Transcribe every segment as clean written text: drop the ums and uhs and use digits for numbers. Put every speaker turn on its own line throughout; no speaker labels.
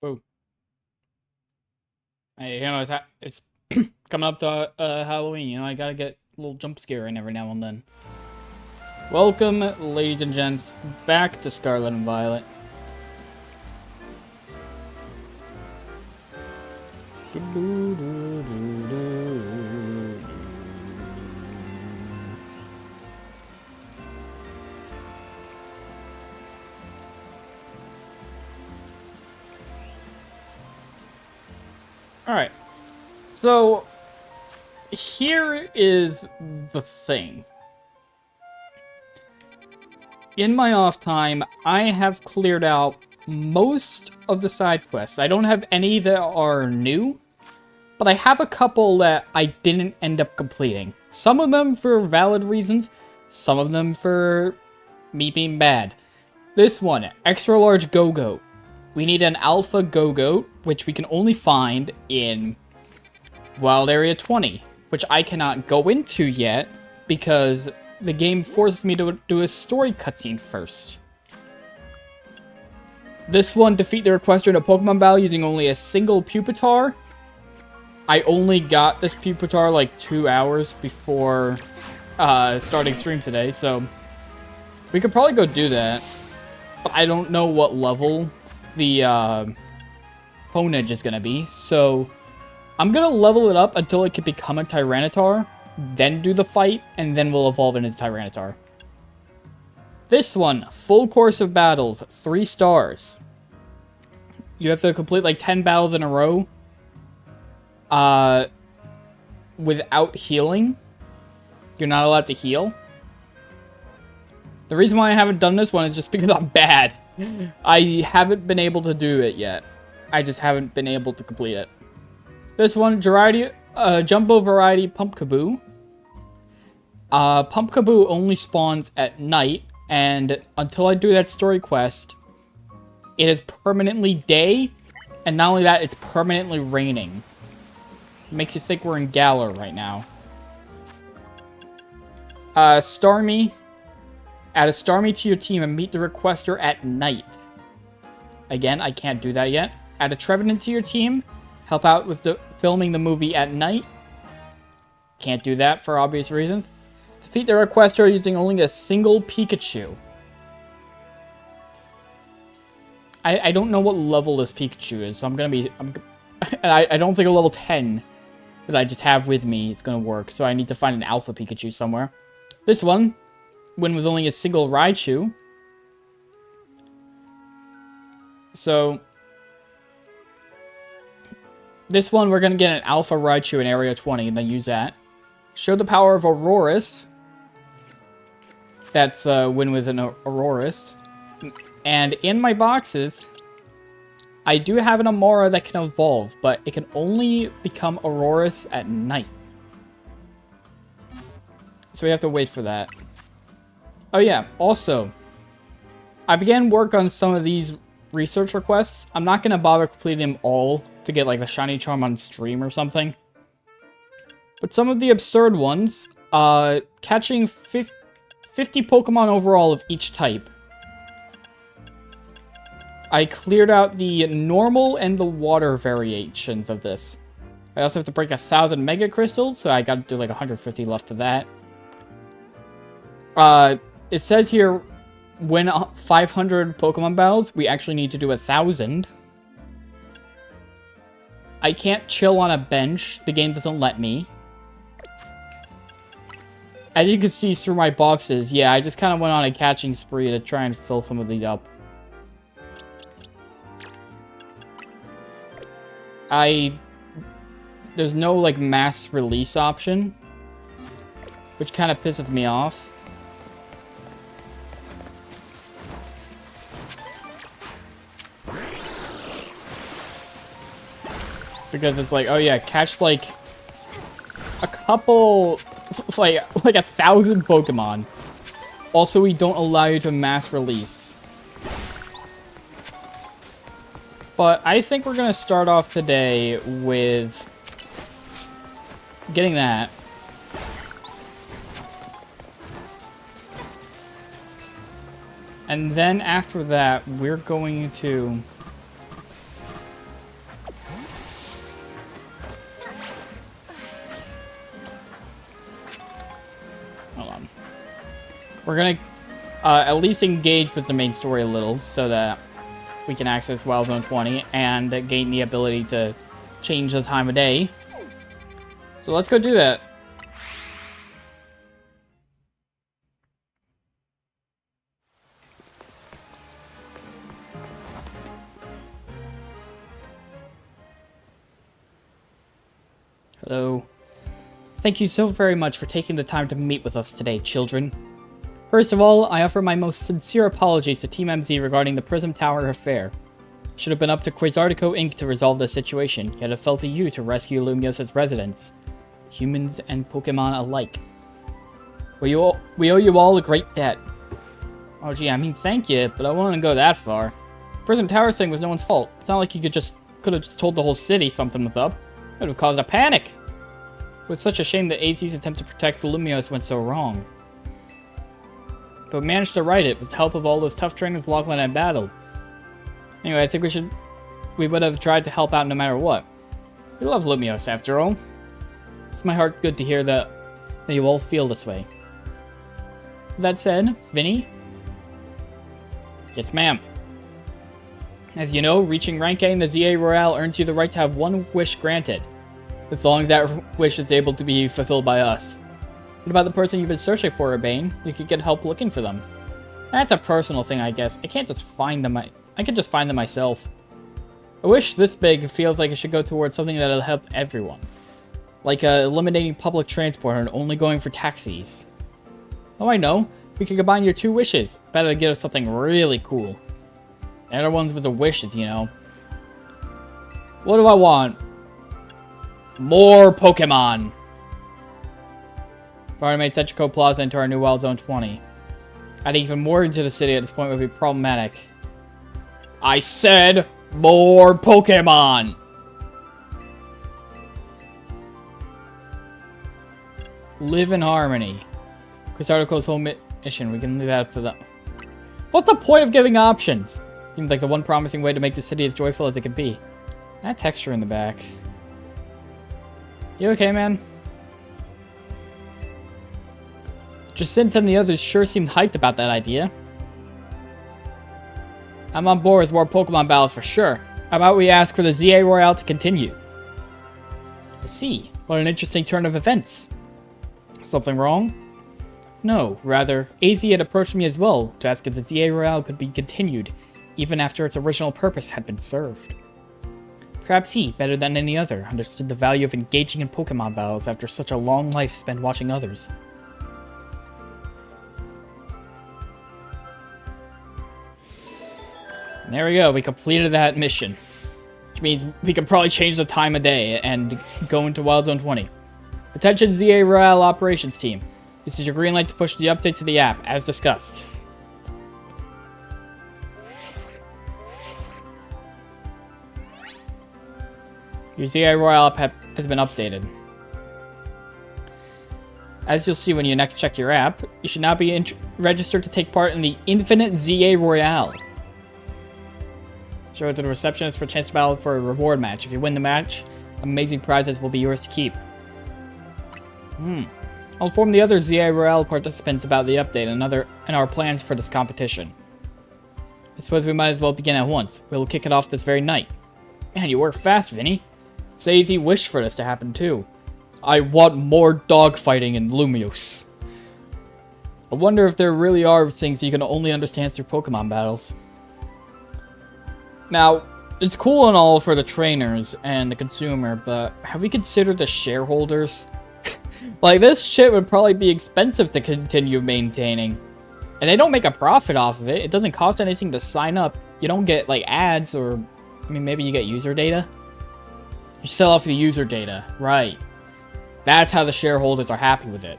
Whoa. Hey, it's coming up to Halloween. I gotta get a little jump scare in every now and then. Welcome, ladies and gents, back to Scarlet and Violet. Alright, so here is the thing. In my off time, I have cleared out most of the side quests. I don't have any that are new, but I have a couple that I didn't end up completing. Some of them for valid reasons, some of them for me being bad. This one, extra large go-goat. We need an alpha go-goat, which we can only find in Wild Area 20, which I cannot go into yet because the game forces me to do a story cutscene first. This one, defeat the requester in a Pokemon battle using only a single Pupitar. I only got this Pupitar like 2 hours before starting stream today, so we could probably go do that. But I don't know what level the Honedge is going to be, so I'm going to level it up until it can become a Tyranitar, then do the fight, and then we'll evolve into Tyranitar. This one, full course of battles, 3 stars. You have to complete like 10 battles in a row without healing. You're not allowed to heal. The reason why I haven't done this one is just because I'm bad. I haven't been able to do it yet. I just haven't been able to complete it. This one, Jumbo Variety Pumpkaboo. Pumpkaboo only spawns at night, and until I do that story quest, it is permanently day, and not only that, it's permanently raining. It makes us think we're in Galar right now. Starmie. Add a Starmie to your team and meet the requester at night. Again, I can't do that yet. Add a Trevenant to your team. Help out with filming the movie at night. Can't do that for obvious reasons. Defeat the requester using only a single Pikachu. I don't know what level this Pikachu is, so I'm gonna be... and I don't think a level 10 that I just have with me is gonna work, so I need to find an Alpha Pikachu somewhere. This one, win with only a single Raichu. So, this one, we're going to get an Alpha Raichu in Area 20 and then use that. Show the power of Aurorus. That's win with an Aurorus. And in my boxes, I do have an Amara that can evolve, but it can only become Aurorus at night. So we have to wait for that. Oh yeah, also, I began work on some of these research requests. I'm not going to bother completing them all to get like a shiny charm on stream or something. But some of the absurd ones, catching 50 Pokemon overall of each type. I cleared out the normal and the water variations of this. I also have to break 1,000 Mega Crystals, so I got to do like 150 left of that. It says here, win 500 Pokemon battles. We actually need to do 1,000. I can't chill on a bench. The game doesn't let me. As you can see through my boxes, yeah, I just kind of went on a catching spree to try and fill some of these up. There's no, like, mass release option, which kind of pisses me off. Because it's like, oh yeah, catch like a couple, like 1,000 Pokemon. Also, we don't allow you to mass release. But I think we're gonna start off today with getting that. And then after that, we're going to We're gonna at least engage with the main story a little so that we can access Wild Zone 20 and gain the ability to change the time of day. So let's go do that. Hello. Thank you so very much for taking the time to meet with us today, children. First of all, I offer my most sincere apologies to Team MZ regarding the Prism Tower affair. Should have been up to Quasartico Inc. to resolve the situation, yet it fell to you to rescue Lumios' residents, humans and Pokemon alike. We owe you all a great debt. Oh gee, I mean thank you, but I wouldn't go that far. Prism Tower thing was no one's fault. It's not like you could have just told the whole city something was up. It would have caused a panic. It was such a shame that AZ's attempt to protect the Lumios went so wrong. But we managed to right it with the help of all those tough trainers Lachlan had battled. Anyway, I think we would have tried to help out no matter what. We love Lumios, after all. It's my heart good to hear that you all feel this way. That said, Vinny? Yes, ma'am. As you know, reaching rank A in the ZA Royale earns you the right to have one wish granted, as long as that wish is able to be fulfilled by us. What about the person you've been searching for, Urbane? You could get help looking for them. That's a personal thing, I guess. I can't just find them. I can just find them myself. A wish this big feels like it should go towards something that'll help everyone. Like eliminating public transport and only going for taxis. Oh, I know. We could combine your two wishes. Better get us something really cool. The other ones with the wishes, you know. What do I want? More Pokemon! If I made Setchico Plaza into our new Wild Zone 20. Adding even more into the city at this point would be problematic. I said more Pokemon! Live in harmony. Quasartico's whole mission. We can leave that up to them. What's the point of giving options? Seems like the one promising way to make the city as joyful as it can be. That texture in the back. You okay, man? Jacinth and the others sure seemed hyped about that idea. I'm on board with more Pokemon battles for sure. How about we ask for the ZA Royale to continue? I see. What an interesting turn of events. Something wrong? No, rather, AZ had approached me as well to ask if the ZA Royale could be continued, even after its original purpose had been served. Perhaps he, better than any other, understood the value of engaging in Pokemon battles after such a long life spent watching others. And there we go, we completed that mission. Which means we can probably change the time of day and go into Wild Zone 20. Attention ZA Royale Operations Team. This is your green light to push the update to the app, as discussed. Your ZA Royale app has been updated. As you'll see when you next check your app, you should now be registered to take part in the Infinite ZA Royale. Show it to the receptionist for a chance to battle for a reward match. If you win the match, amazing prizes will be yours to keep. I'll inform the other ZA Royale participants about the update and our plans for this competition. I suppose we might as well begin at once. We'll kick it off this very night. Man, you work fast, Vinny. Say wished for this to happen too. I want more dogfighting in Lumios. I wonder if there really are things you can only understand through Pokemon battles. Now, it's cool and all for the trainers and the consumer, but have we considered the shareholders? Like, this shit would probably be expensive to continue maintaining. And they don't make a profit off of it. It doesn't cost anything to sign up. You don't get, like, ads or... I mean, maybe you get user data? You sell off the user data. Right. That's how the shareholders are happy with it.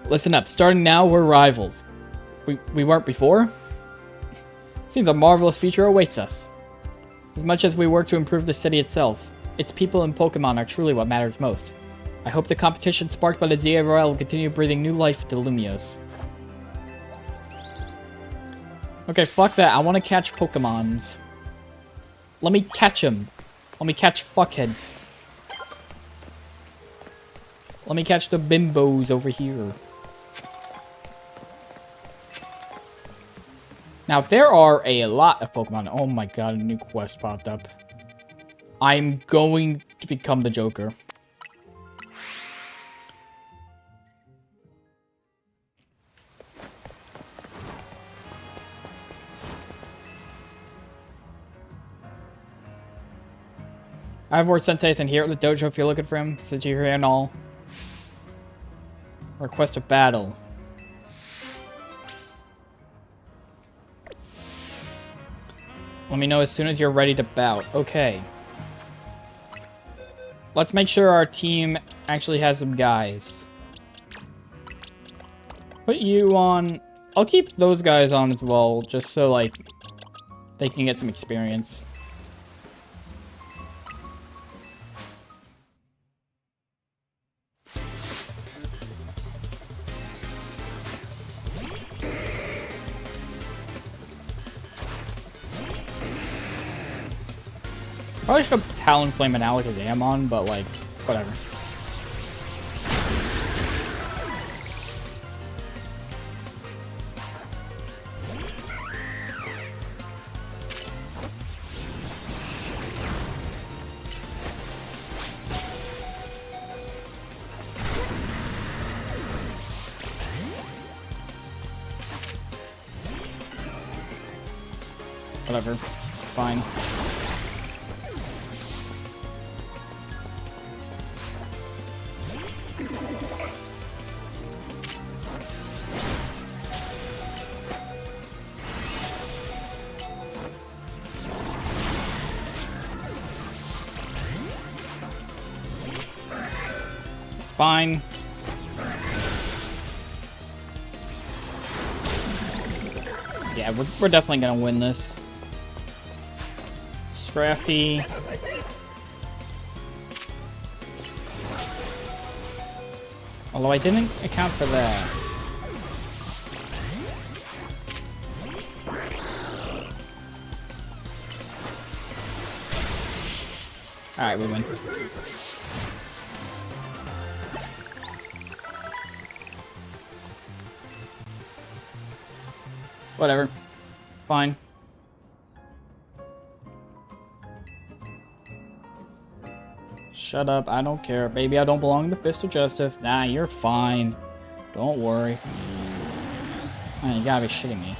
Listen up. Starting now, we're rivals. We weren't before? Seems a marvelous future awaits us. As much as we work to improve the city itself, its people and Pokemon are truly what matters most. I hope the competition sparked by the ZA Royale will continue breathing new life into Lumios. Okay, fuck that. I want to catch Pokemons. Let me catch them. Let me catch fuckheads. Let me catch the bimbos over here. Now, there are a lot of Pokemon. Oh my god, a new quest popped up. I'm going to become the Joker. Ivor Sensei isn't here at the dojo if you're looking for him, since you're here and all. Request a battle. Let me know as soon as you're ready to bout. Okay. Let's make sure our team actually has some guys. Put you on... I'll keep those guys on as well, just so, like, they can get some experience. Probably should have Talonflame and Alakazam on, but, like, whatever. Whatever. It's fine. Fine. Yeah, we're definitely gonna win this. Scrafty. Although I didn't account for that. Alright, we win. Whatever. Fine. Shut up, I don't care. Maybe I don't belong in the Fist of Justice. Nah, you're fine. Don't worry. Man, you gotta be shitting me.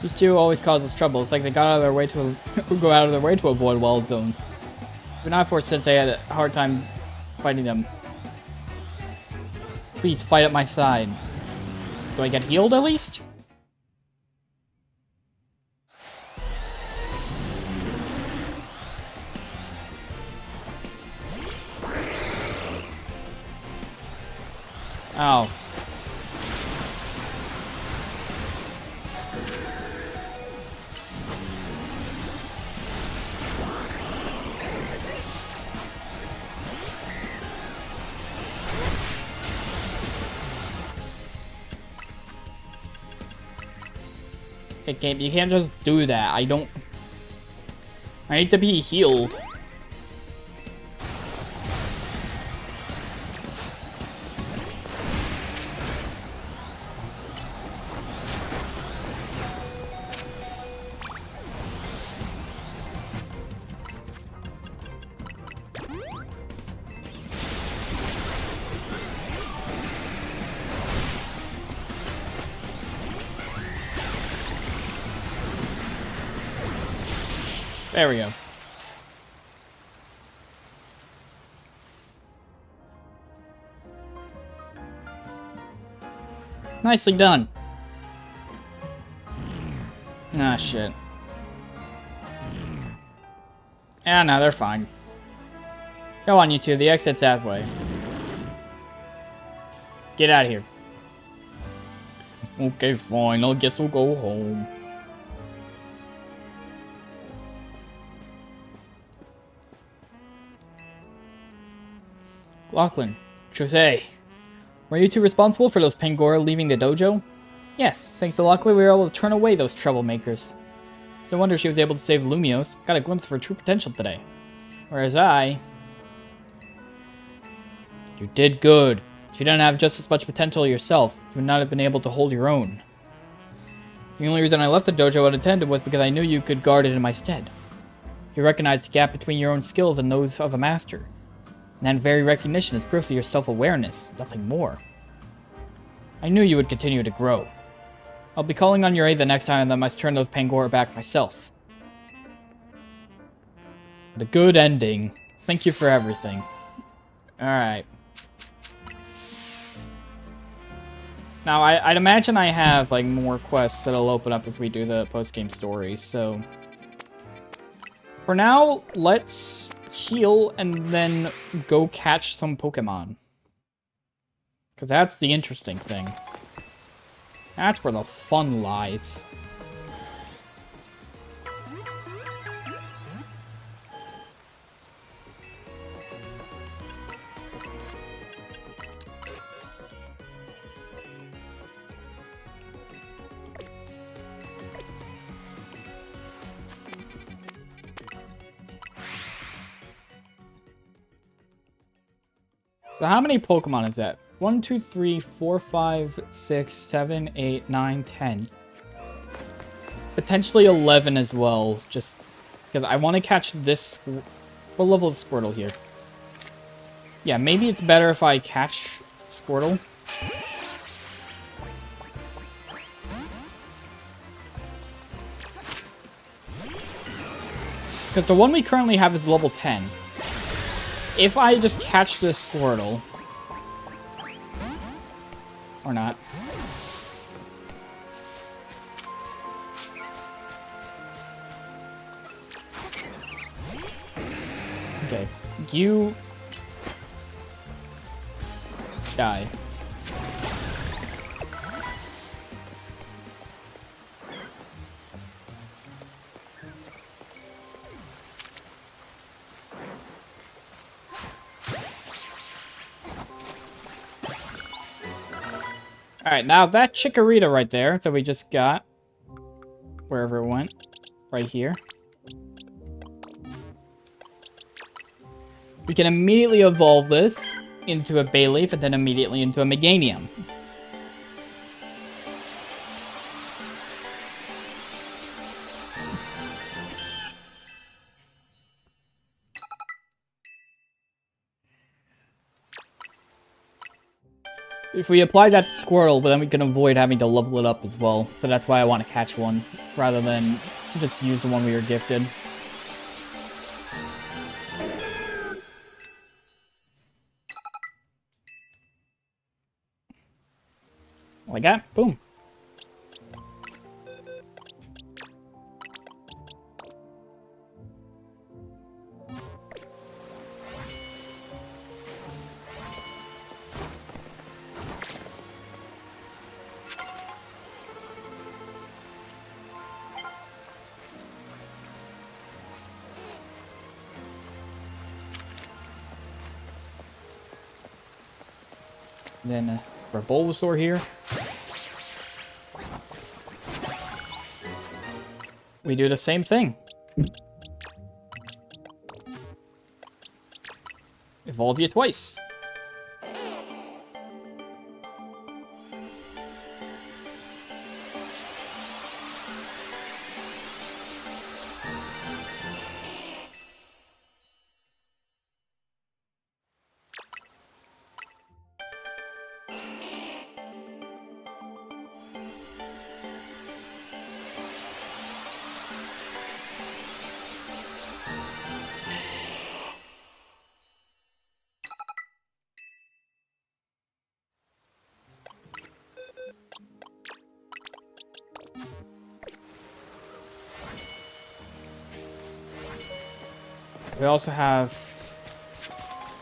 These two always cause us trouble. It's like they got out of their way to go out of their way to avoid wild zones. But not for since I had a hard time fighting them. Please fight at my side. Do I get healed at least? Oh. Game, you can't just do that. I need to be healed. There we go. Nicely done. Ah, shit. Yeah, no, they're fine. Go on, you two. The exit's halfway. Get out of here. Okay, fine. I guess we'll go home. Lachlan, Jose, were you two responsible for those Pangoro leaving the dojo? Yes, thanks to Lachlan we were able to turn away those troublemakers. It's no wonder she was able to save Lumiose. Got a glimpse of her true potential today. Whereas I... You did good. If you didn't have just as much potential yourself, you would not have been able to hold your own. The only reason I left the dojo unattended was because I knew you could guard it in my stead. You recognized the gap between your own skills and those of a master. And that very recognition is proof of your self-awareness, nothing more. I knew you would continue to grow. I'll be calling on your aid the next time I must turn those Pangoro back myself. The good ending. Thank you for everything. Alright. Now, I'd imagine I have, like, more quests that'll open up as we do the post-game story, so... For now, let's heal and then go catch some Pokemon. Because that's the interesting thing. That's where the fun lies. So how many Pokemon is that? 1, 2, 3, 4, 5, 6, 7, 8, 9, 10. Potentially 11 as well, just because I want to catch this. What level is Squirtle here? Yeah, maybe it's better if I catch Squirtle. Because the one we currently have is level 10. If I just catch this Squirtle... Or not. Okay. You... die. Alright, now that Chikorita right there that we just got, wherever it went, right here, we can immediately evolve this into a Bayleaf and then immediately into a Meganium. If we apply that to Squirtle, but then we can avoid having to level it up as well. So that's why I want to catch one, rather than just use the one we were gifted. Like that, boom. Then for Bulbasaur here, we do the same thing. Evolve you twice. We also have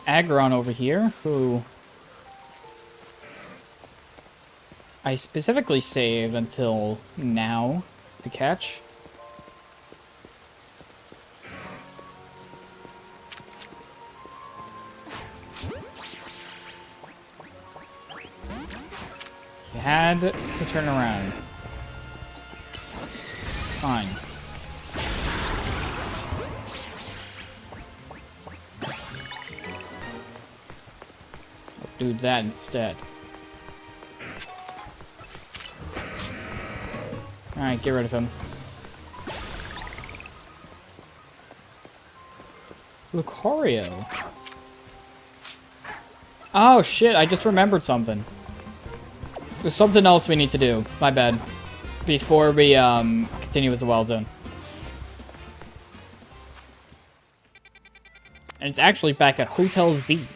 Aggron over here, who I specifically saved until now to catch. He had to turn around. Fine. Do that instead. Alright, get rid of him. Lucario. Oh shit, I just remembered something. There's something else we need to do. My bad. Before we continue with the Wild Zone. And it's actually back at Hotel Z.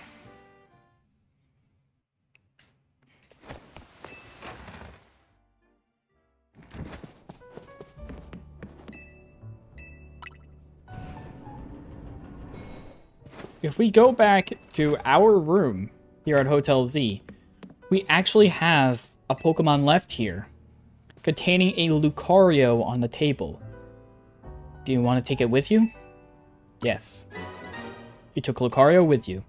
If we go back to our room here at Hotel Z, we actually have a Pokemon left here, containing a Lucario on the table. Do you want to take it with you? Yes. You took Lucario with you.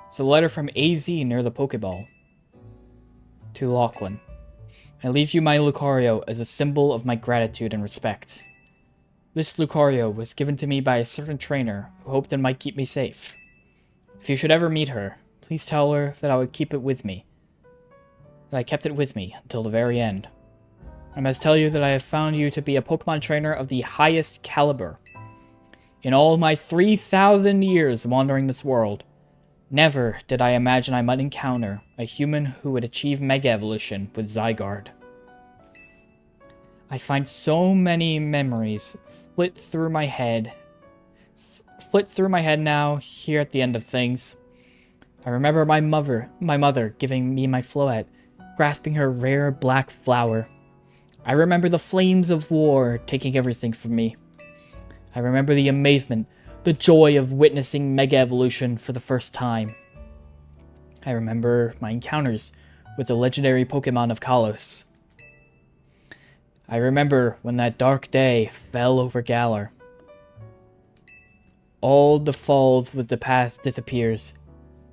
It's a letter from AZ near the Pokeball. To Lachlan. I leave you my Lucario as a symbol of my gratitude and respect. This Lucario was given to me by a certain trainer who hoped it might keep me safe. If you should ever meet her, please tell her that I would keep it with me. That I kept it with me until the very end. I must tell you that I have found you to be a Pokemon trainer of the highest caliber. In all my 3,000 years wandering this world, never did I imagine I might encounter a human who would achieve Mega Evolution with Zygarde. I find so many memories flit through my head now, here at the end of things. I remember my mother giving me my Floette, grasping her rare black flower. I remember the flames of war taking everything from me. I remember the amazement, the joy of witnessing Mega Evolution for the first time. I remember my encounters with the legendary Pokemon of Kalos. I remember when that dark day fell over Galar. All the falls with the past disappears.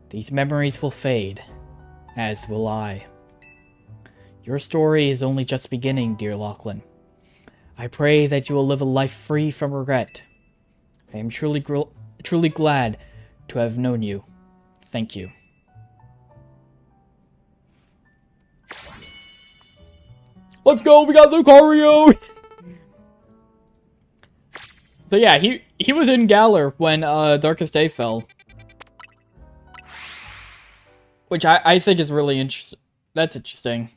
These memories will fade, as will I. Your story is only just beginning, dear Lachlan. I pray that you will live a life free from regret. I am truly glad to have known you. Thank you. Let's go, we got Lucario! So yeah, he was in Galar when Darkest Day fell. Which I think is really interesting. That's interesting.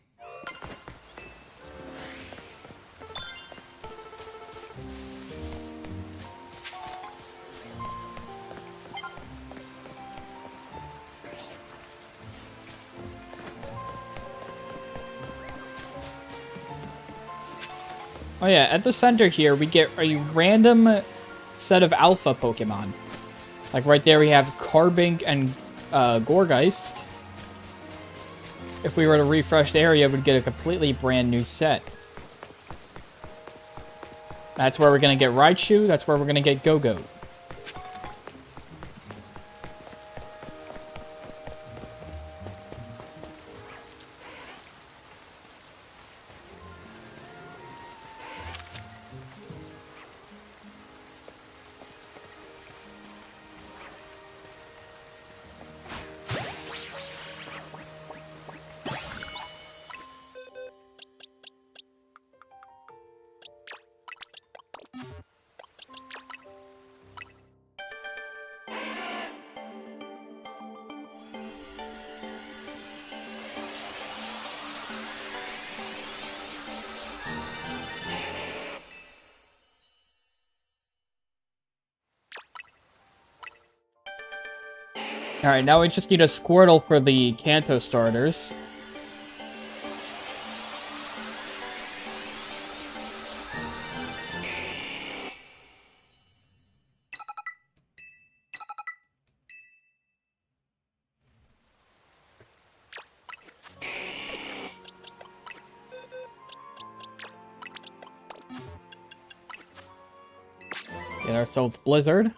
Oh yeah, at the center here, we get a random set of alpha Pokemon. Like right there, we have Carbink and Gourgeist. If we were to refresh the area, we'd get a completely brand new set. That's where we're going to get Raichu, that's where we're going to get Go-Goat. Alright, now we just need a Squirtle for the Kanto starters. Get ourselves Blizzard.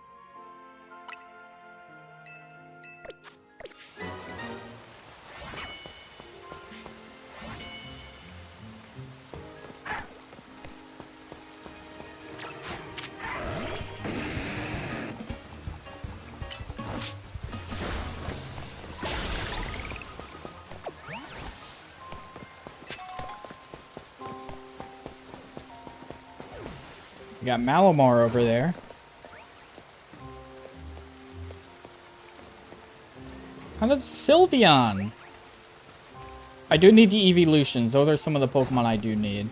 We got Malamar over there. How does Sylveon? I do need the evolutions. Those are some of the Pokemon I do need.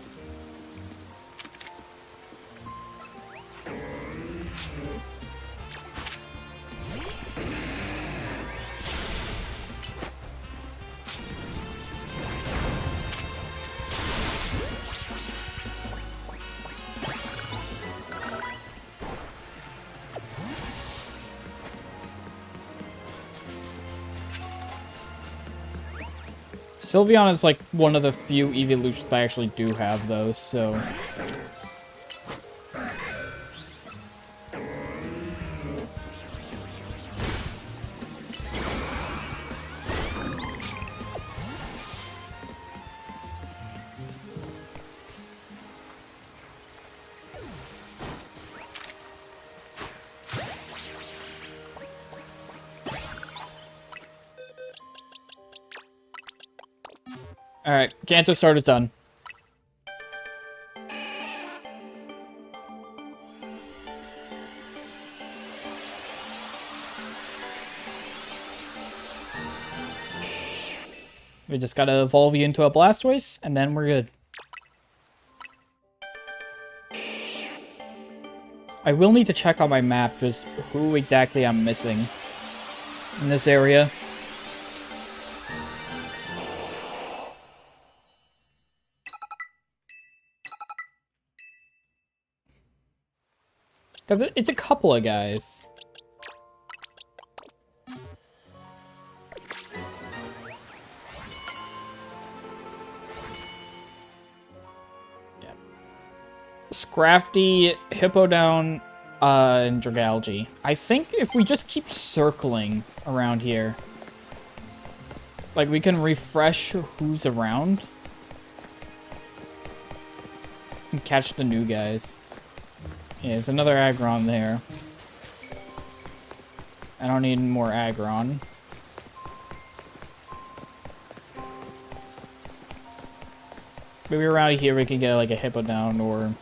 Sylveon is like one of the few evolutions I actually do have, though, so... Alright, Kanto start is done. We just gotta evolve you into a Blastoise, and then we're good. I will need to check on my map just who exactly I'm missing in this area. Because it's a couple of guys. Yeah. Scrafty, Hippowdon, and Dragalge. I think if we just keep circling around here, like, we can refresh who's around and catch the new guys. Yeah, there's another Aggron there. I don't need more Aggron. Maybe around here we can get like a Hippowdon or...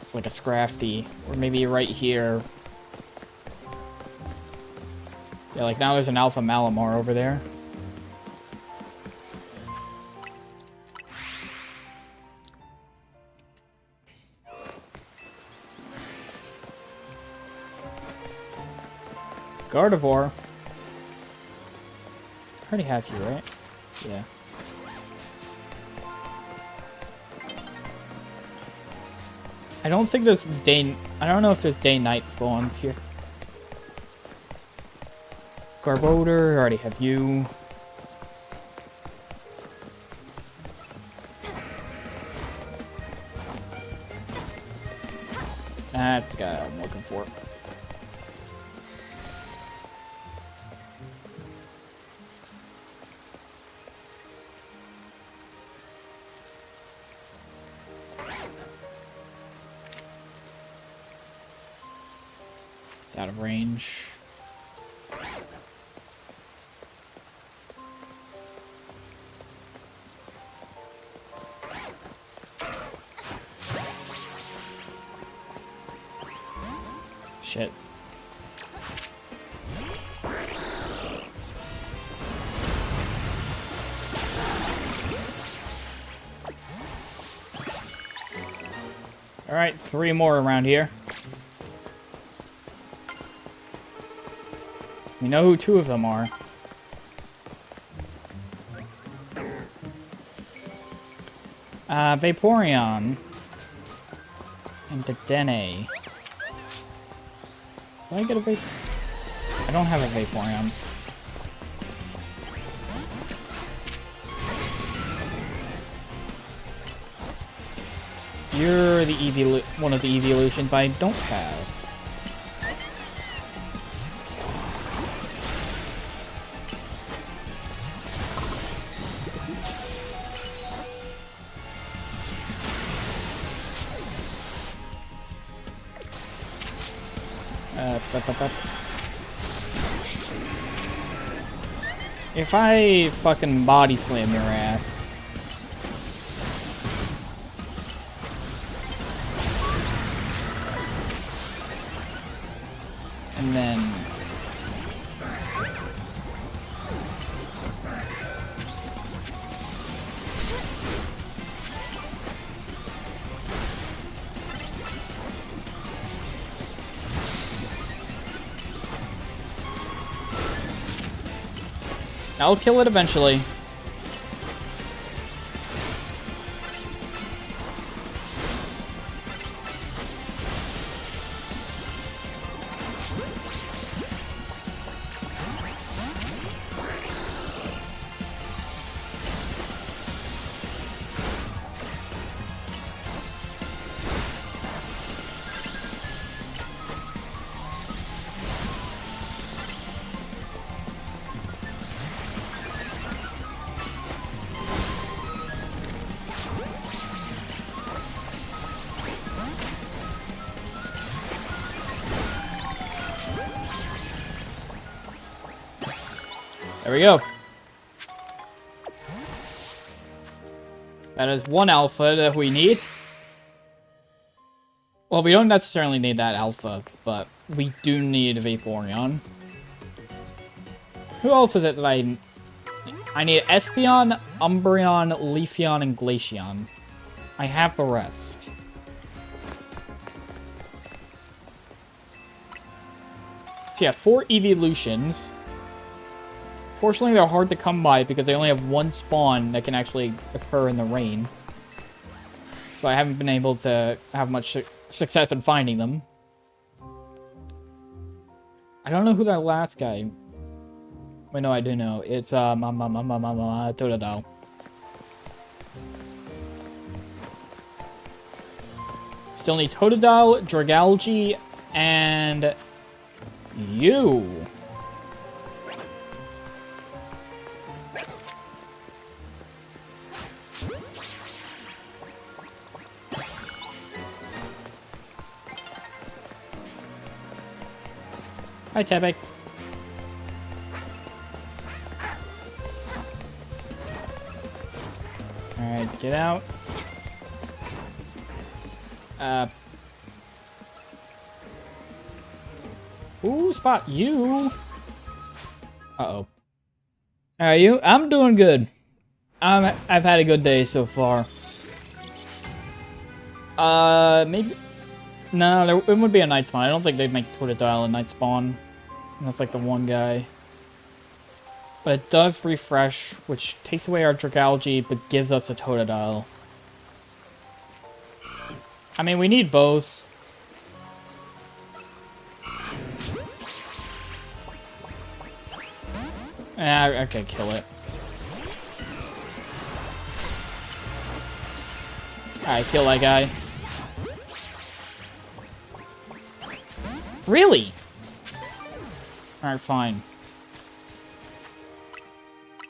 it's like a Scrafty. Or maybe right here. Yeah, like now there's an Alpha Malamar over there. Gardevoir. I already have you, right? Yeah. I don't think there's I don't know if there's day-night spawns here. Garbodor, I already have you. That's the guy I'm looking for. Out of range. Shit. All right, 3 more around here. We know who 2 of them are. Vaporeon. And Dedenne. Do I get a I don't have a Vaporeon. You're the one of the evolutions I don't have. If I fucking body slam your ass. And then... I'll kill it eventually. There we go. That is one alpha that we need. Well, we don't necessarily need that alpha, but we do need a Vaporeon. Who else is it that I need? Espeon, Umbreon, Leafeon, and Glaceon. I have the rest. So yeah, 4 evolutions. Fortunately, they're hard to come by because they only have one spawn that can actually occur in the rain. So I haven't been able to have much success in finding them. I don't know who that last guy... Wait, no, I do know. It's, Totodile. Still need Totodile, Dragalge, and... you. Hi, Tebek. Alright, get out. Ooh, spot you. Uh-oh. How are you? I'm doing good. I've had a good day so far. Maybe... No, it would be a night spawn. I don't think they'd make Totodile a night spawn. That's like the one guy. But it does refresh, which takes away our Dragalge, but gives us a Totodile. I mean, we need both. Okay, kill it. Alright, kill that guy. Really? Alright, fine.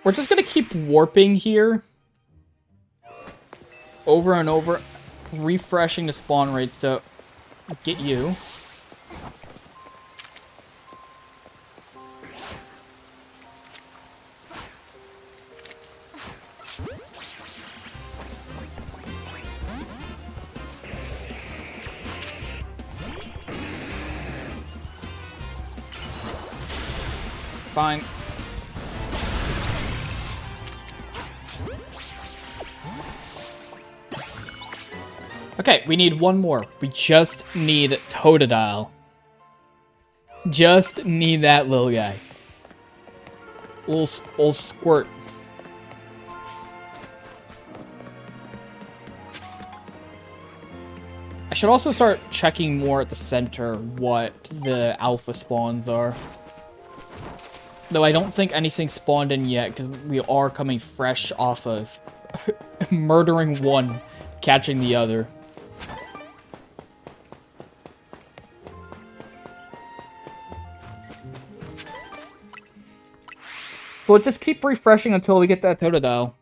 We're just gonna keep warping here. Over and over. Refreshing the spawn rates to get you. Fine. Okay, we need one more. We just need Totodile. Just need that little guy. Little squirt. I should also start checking more at the center what the alpha spawns are. Though I don't think anything spawned in yet, because we are coming fresh off of murdering one, catching the other. So we'll just keep refreshing until we get that Totodile.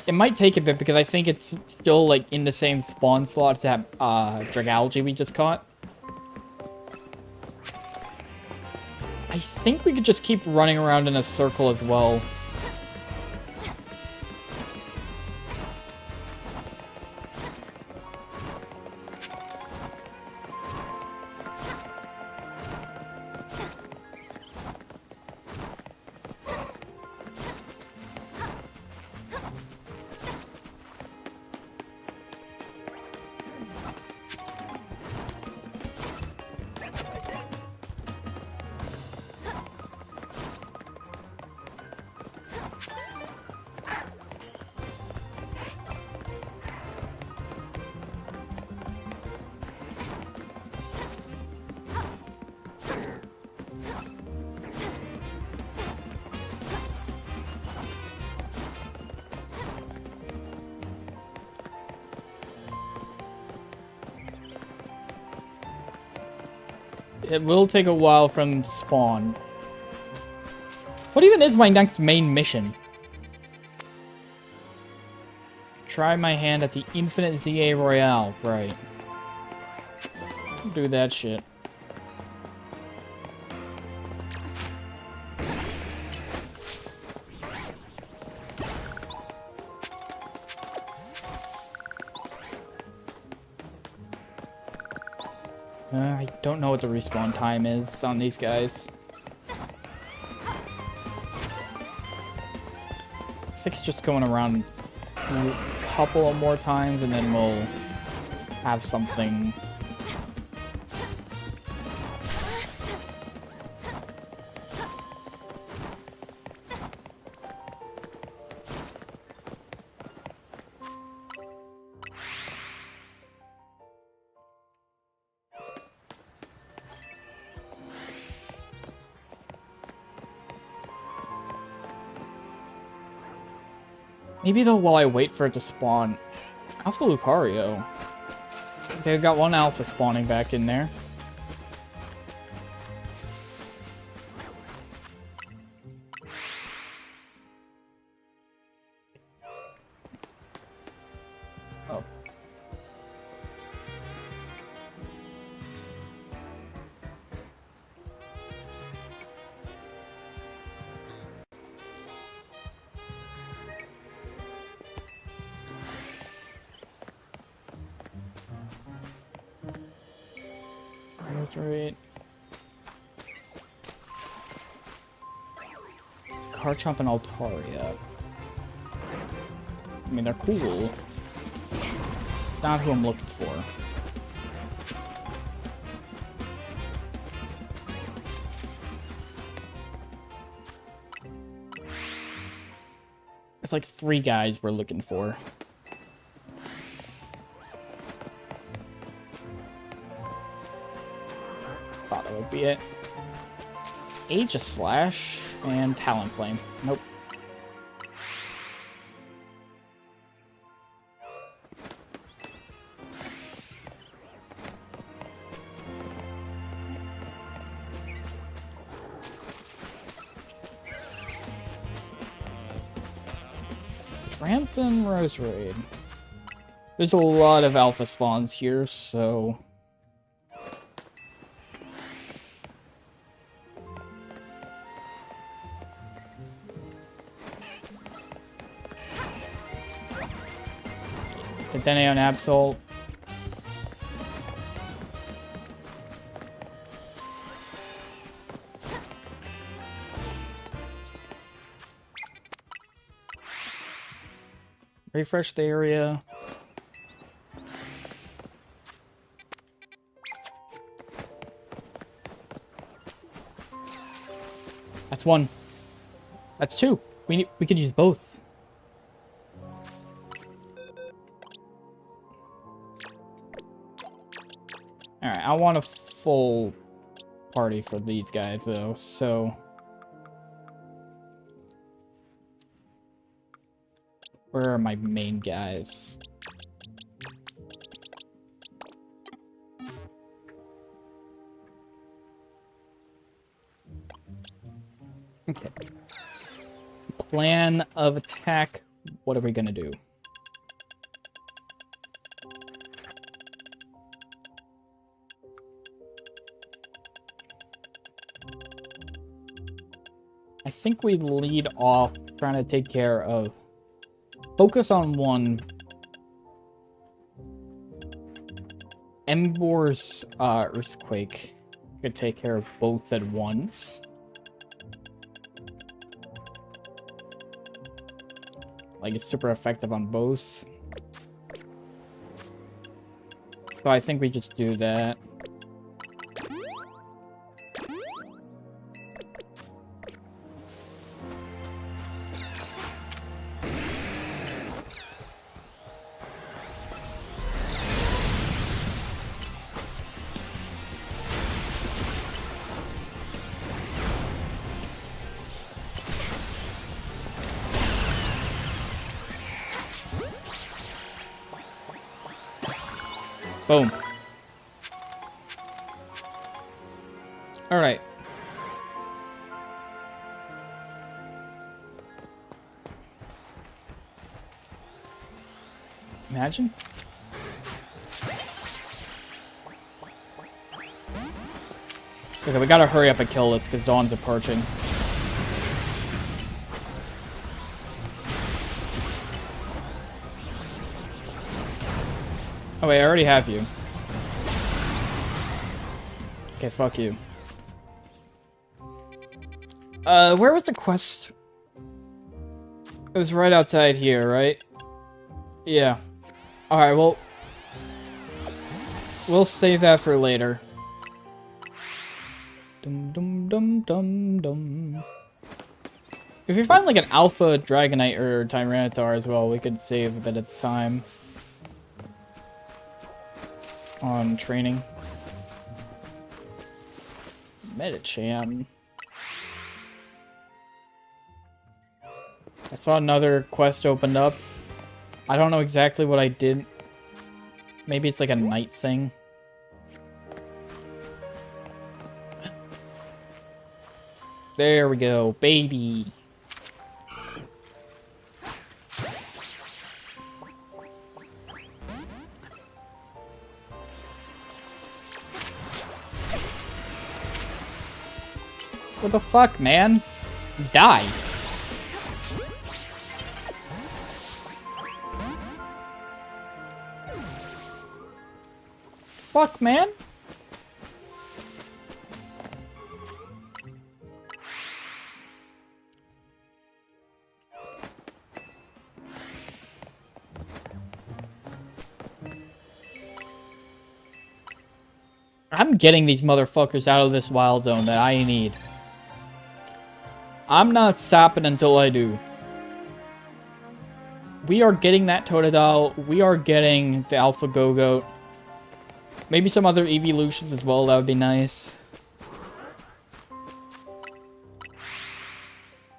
It might take a bit because I think it's still like in the same spawn slots that Dragalge we just caught. I think we could just keep running around in a circle as well. It will take a while for them to spawn. What even is my next main mission? Try my hand at the Infinite ZA Royale. Right. Do that shit. I don't know what the respawn time is on these guys. 6 just going around a couple of more times and then we'll have something. Maybe though, while I wait for it to spawn, Alpha Lucario. Okay, I've got one Alpha spawning back in there. Oh. Right. Garchomp and Altaria. I mean, they're cool. Not who I'm looking for. It's like 3 guys we're looking for. Thought that would be it. Aegislash and Talonflame. Nope. Rampant Roserade. There's a lot of alpha spawns here, so... Dedenne on Absol. Refresh the area. That's 1. That's 2. We could use both. Alright, I want a full party for these guys, though, so... Where are my main guys? Okay. Plan of attack. What are we gonna do? I think we lead off trying to take care of... Focus on 1. Embor's Earthquake could take care of both at once. Like, it's super effective on both. So I think we just do that. Boom. Imagine. Okay, we gotta hurry up and kill this because Dawn's approaching. Oh wait, I already have you. Okay, fuck you. Where was the quest? It was right outside here, right? Yeah. Alright, well... we'll save that for later. Dum dum dum dum dum. If you find like an alpha Dragonite or Tyranitar as well, we could save a bit of time on training. Medicham. I saw another quest opened up. I don't know exactly what I did. Maybe it's like a night thing. There we go, baby. What the fuck, man? Die. Fuck, man. I'm getting these motherfuckers out of this wild zone that I need. I'm not stopping until I do. We are getting that Totodile. We are getting the Alpha Go-Goat. Maybe some other evolutions as well. That would be nice.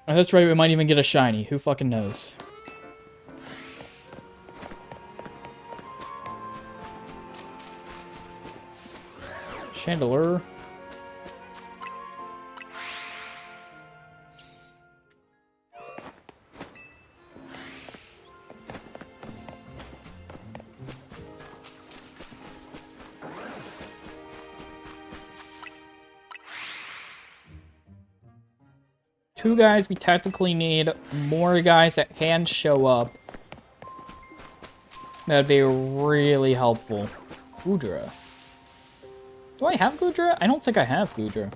Oh, that's right. We might even get a shiny. Who fucking knows? Chandelier. Two guys we technically need. More guys that can show up. That'd be really helpful. Goodra. Do I have Goodra? I don't think I have Goodra.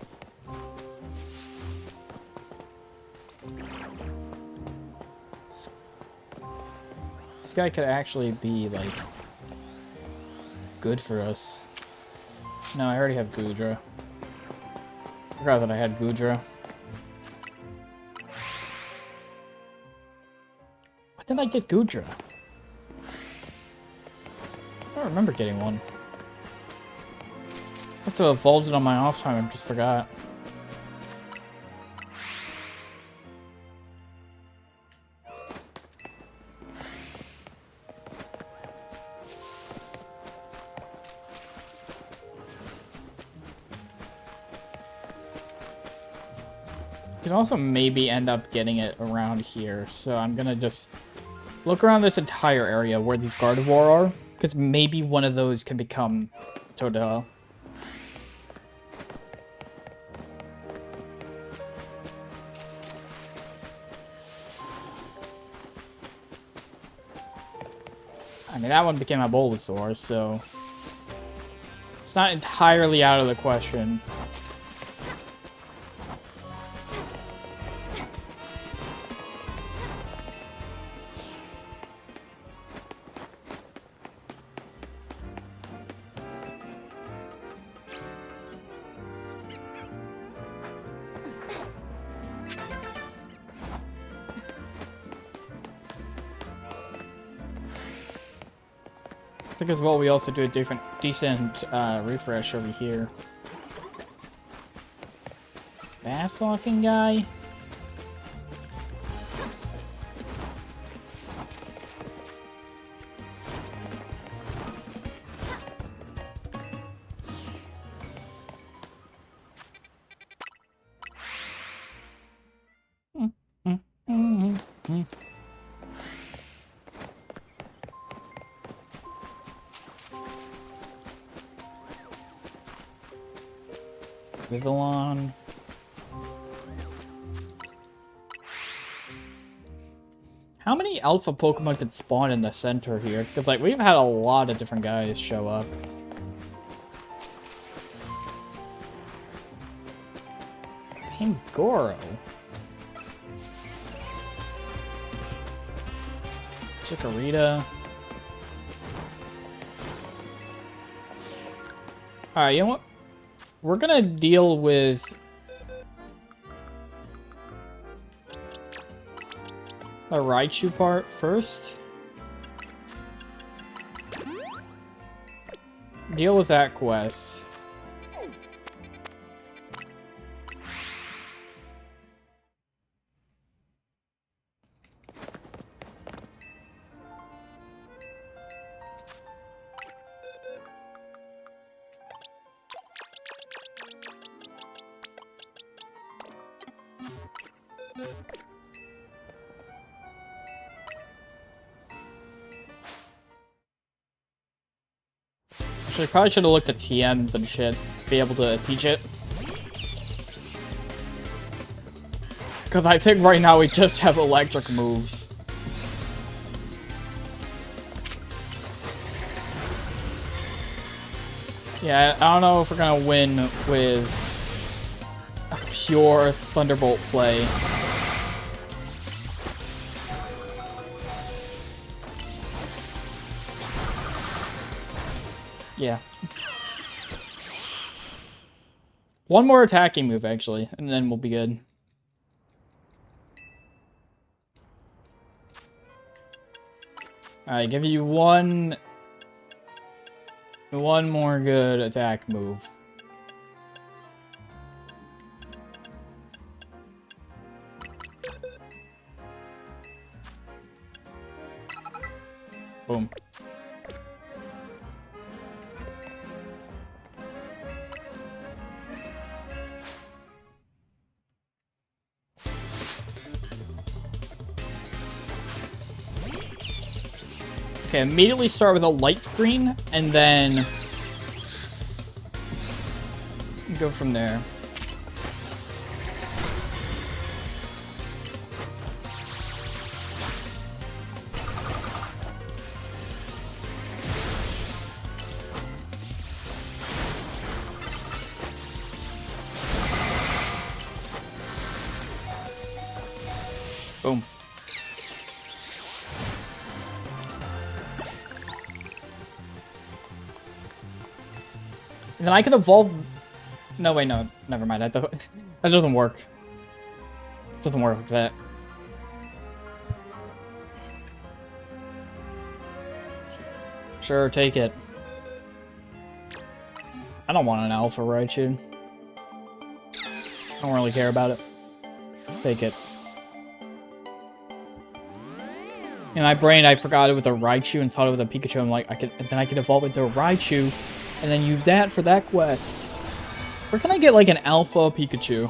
This guy could actually be, like, good for us. No, I already have Goodra. I forgot that I had Goodra. When did I get Goodra? I don't remember getting one. I must have evolved it on my off time and just forgot. You can also maybe end up getting it around here, so I'm gonna just look around this entire area where these Gardevoir are, because maybe one of those can become Totodile. I mean, that one became a Bulbasaur, so it's not entirely out of the question. I think as well we also do a decent refresh over here. That fucking guy. Vivillon. How many alpha Pokemon could spawn in the center here? Because, like, we've had a lot of different guys show up. Pangoro. Chikorita. Alright, you know what? We're gonna deal with... the Raichu part first. Deal with that quest. I probably should have looked at TMs and shit to be able to teach it. Because I think right now we just have electric moves. Yeah, I don't know if we're gonna win with a pure Thunderbolt play. Yeah. One more attacking move, actually, and then we'll be good. Alright, give you one more good attack move. Boom. Okay, immediately start with a light green, and then go from there. Boom. And then I can evolve... No, wait, no. Never mind. That doesn't work. It doesn't work like that. Sure, take it. I don't want an Alpha Raichu. I don't really care about it. Take it. In my brain, I forgot it was a Raichu and thought it was a Pikachu. I'm like, then I could evolve into a Raichu, and then use that for that quest. Where can I get like an Alpha Pikachu?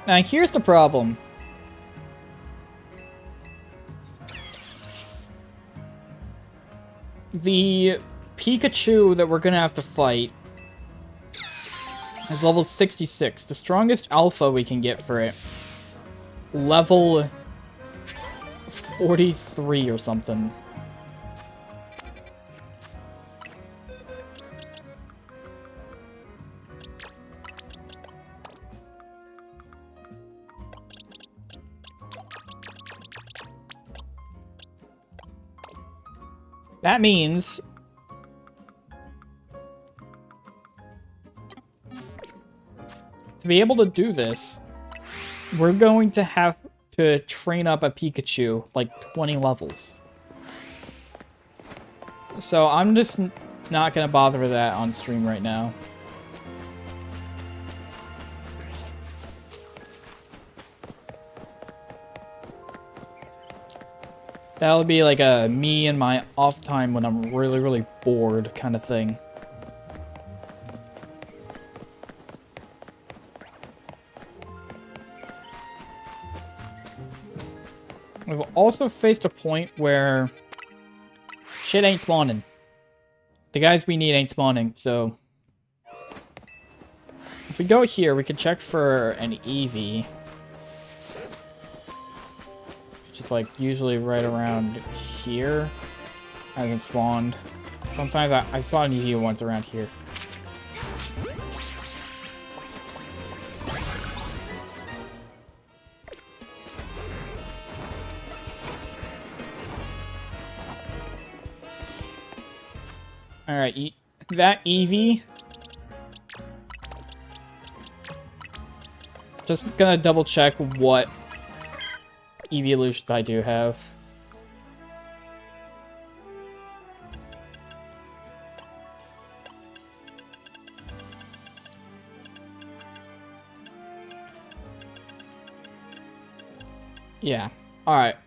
Now here's the problem. The Pikachu that we're gonna have to fight is level 66. The strongest alpha we can get for it, level 43 or something. That means to be able to do this, we're going to have to train up a Pikachu like 20 levels. So I'm just not going to bother with that on stream right now. That'll be like a me and my off time when I'm really, really bored kind of thing. We've also faced a point where shit ain't spawning. The guys we need ain't spawning, so... If we go here, we can check for an Eevee. Which is like usually right around here. Hasn't spawned. Sometimes I saw an Eevee once around here. Alright, that Eevee. Just gonna double check what evolutions I do have. Yeah. Alright.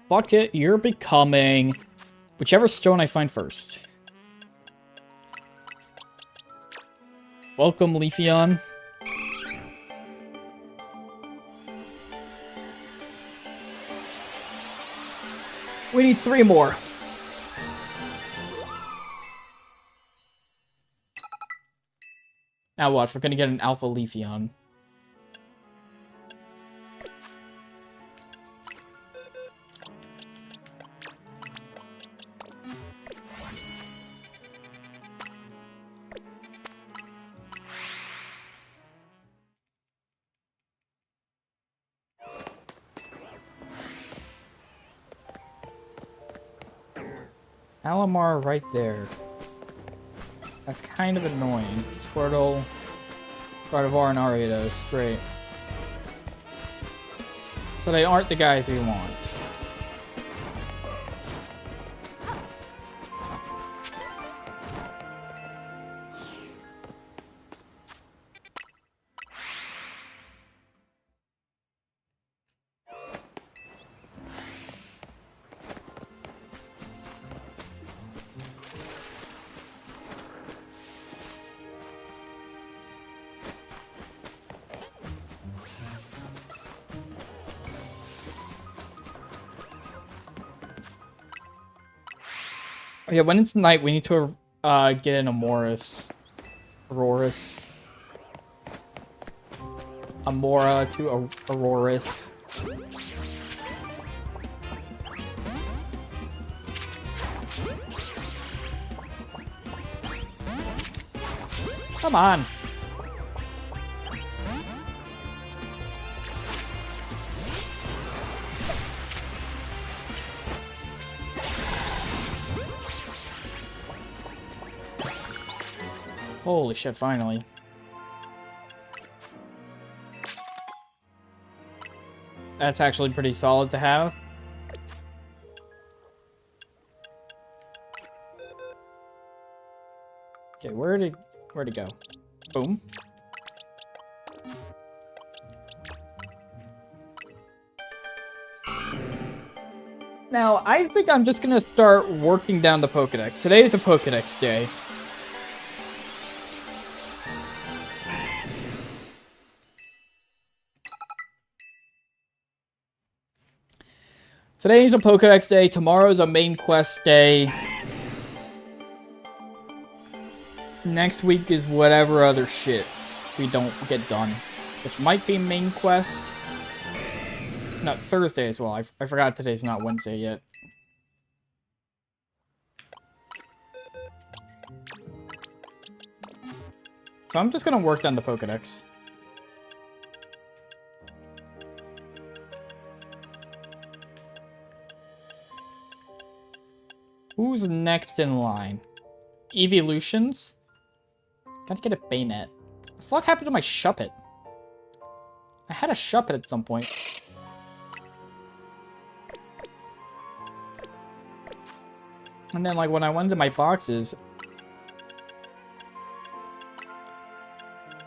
Fuck it. You're becoming whichever stone I find first. Welcome, Leafeon. We need 3 more. Now watch, we're gonna get an Alpha Leafeon. Alamar right there. That's kind of annoying. Squirtle, Gardevoir, and Ariados. Great. So they aren't the guys we want. Oh, yeah, when it's night, we need to get in Amoris. Aurorus. Amora to Aurorus. Come on. Holy shit, finally. That's actually pretty solid to have. Okay, where'd it go? Boom. Now, I think I'm just gonna start working down the Pokedex. Today is a Pokedex day. Today's a Pokedex day, tomorrow's a main quest day. Next week is whatever other shit we don't get done. Which might be main quest. No, Thursday as well. I forgot today's not Wednesday yet. So I'm just gonna work down the Pokedex. Who's next in line? Evolutions? Gotta get a Bayonet. What the fuck happened to my Shuppet? I had a Shuppet at some point. And then, like, when I went into my boxes,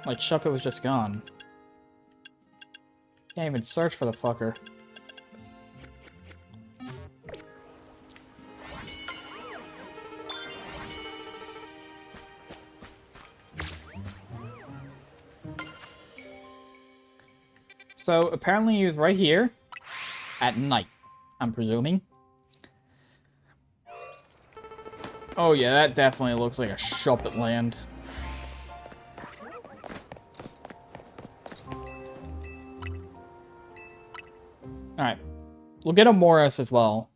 like, Shuppet was just gone. Can't even search for the fucker. So apparently he was right here at night, I'm presuming. Oh yeah, that definitely looks like a Shuppet land. Alright. We'll get a Morris as well.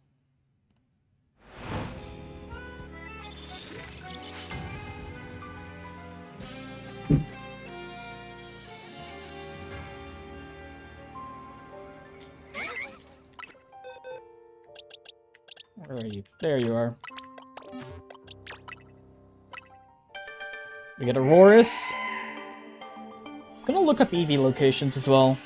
Where are you? There you are. We get a Rorus. I'm gonna look up Eevee locations as well.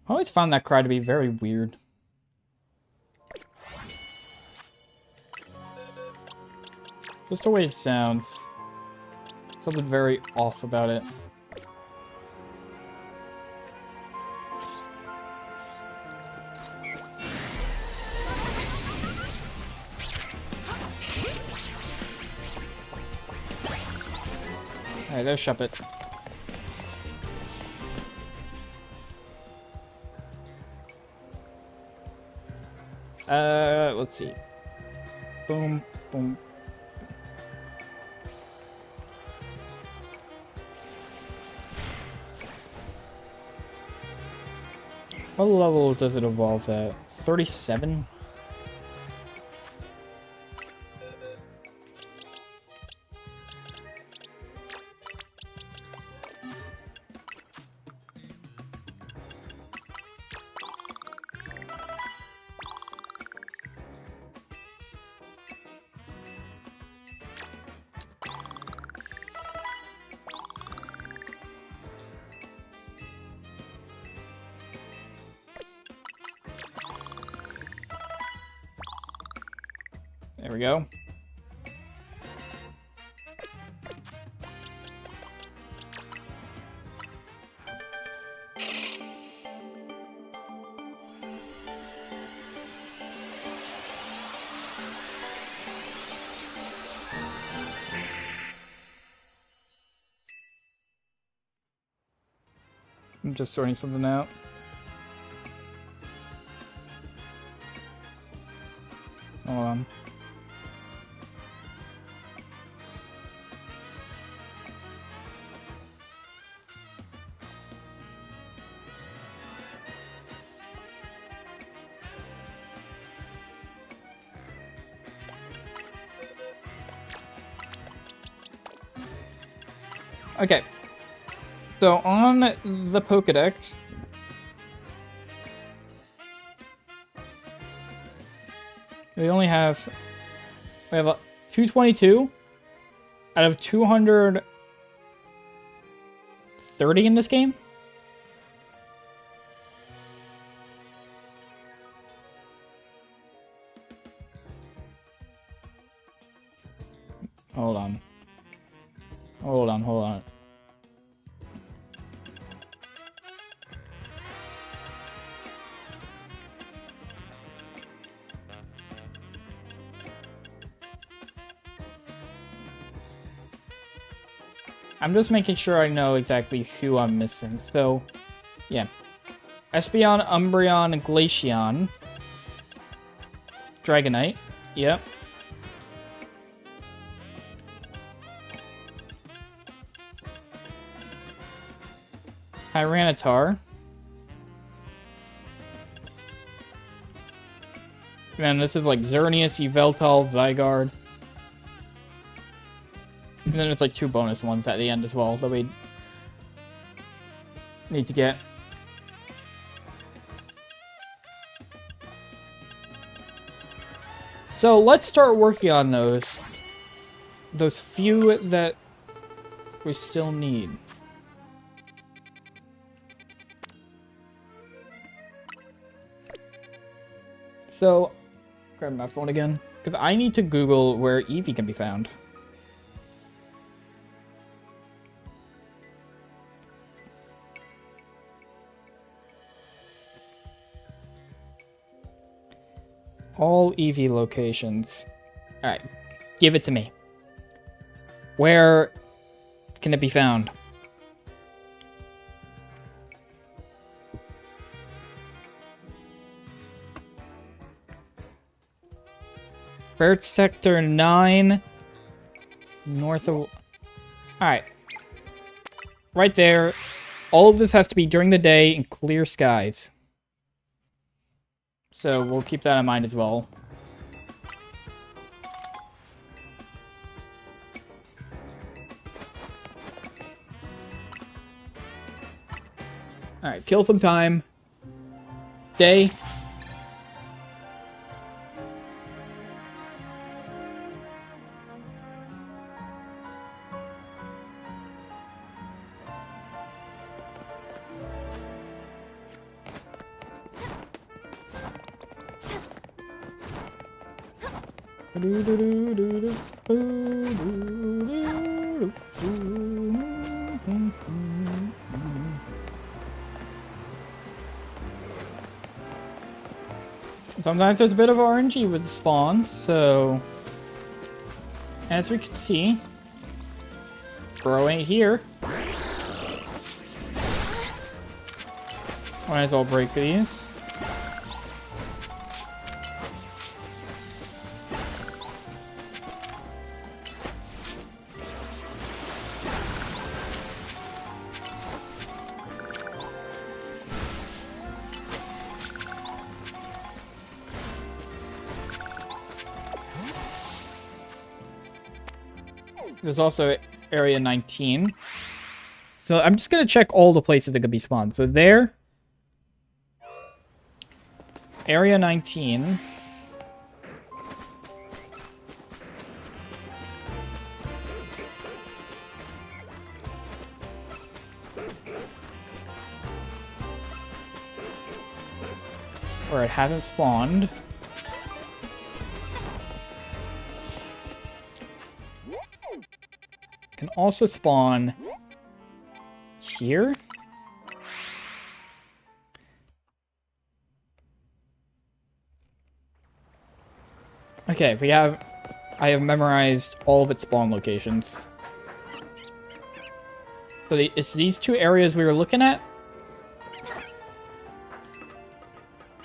I always found that cry to be very weird. Just the way it sounds. Something very off about it. Alright, there's Shuppet. Let's see. Boom, boom. What level does it evolve at? 37? There we go. I'm just sorting something out. Hold on. Okay. So on the Pokedex, we have a 222 out of 230 in this game. Hold on. Hold on, hold on. I'm just making sure I know exactly who I'm missing. So, yeah. Espeon, Umbreon, Glaceon. Dragonite. Yep. Tyranitar. And this is like Xerneas, Yveltal, Zygarde. And then it's like 2 bonus ones at the end as well that we need to get. So let's start working on those. Those few that we still need. So, grab my phone again, because I need to Google where Eevee can be found. All EV locations. Alright, give it to me. Where can it be found? Bird Sector 9. North of... Alright. Right there. All of this has to be during the day in clear skies. So we'll keep that in mind as well. Alright, kill some time. Day. Sometimes there's a bit of RNG with the spawn, so as we can see, bro ain't here. Might as well break these. There's also Area 19. So I'm just going to check all the places that could be spawned. So there. Area 19. Where it hasn't spawned. Can also spawn here. Okay, I have memorized all of its spawn locations. So it's these two areas we were looking at.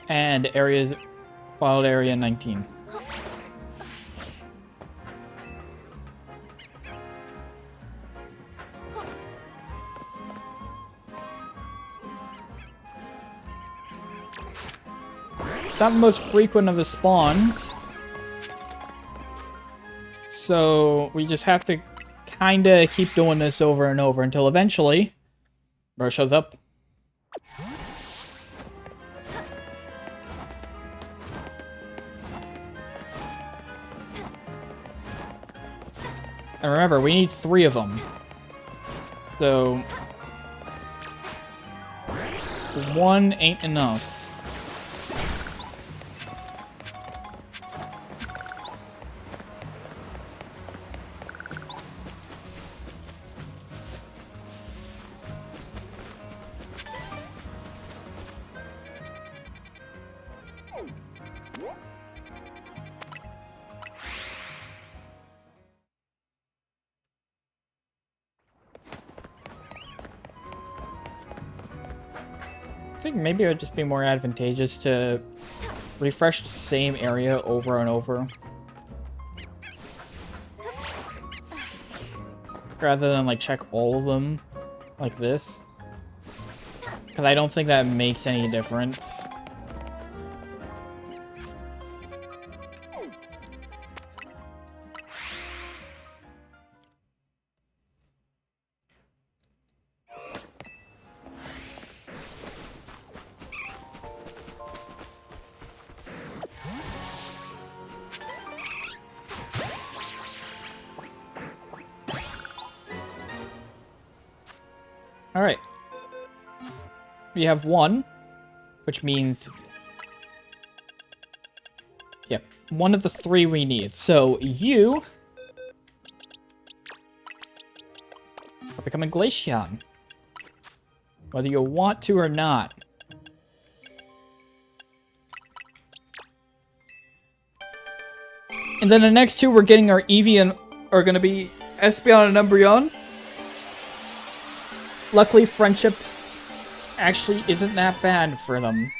And areas, wild area 19. It's not the most frequent of the spawns. So we just have to kind of keep doing this over and over until eventually bro shows up. And remember, we need 3 of them. So 1 ain't enough. I think maybe it would just be more advantageous to refresh the same area over and over. Rather than like check all of them like this. Because I don't think that makes any difference. Alright. We have 1, which means... Yep, 1 of the 3 we need. So, you... are becoming Glaceon. Whether you want to or not. And then the next two we're getting our Eevee and are going to be Espeon and Umbreon. Luckily, friendship actually isn't that bad for them.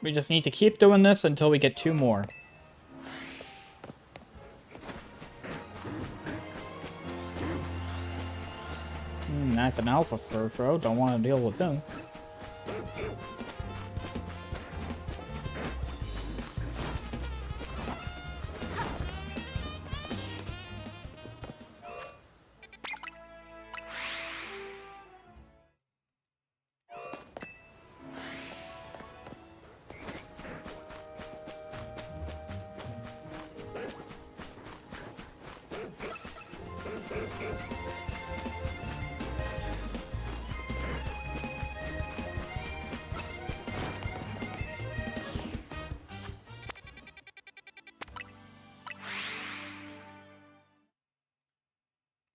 We just need to keep doing this until we get 2 more. That's an alpha Furfro. Don't want to deal with him.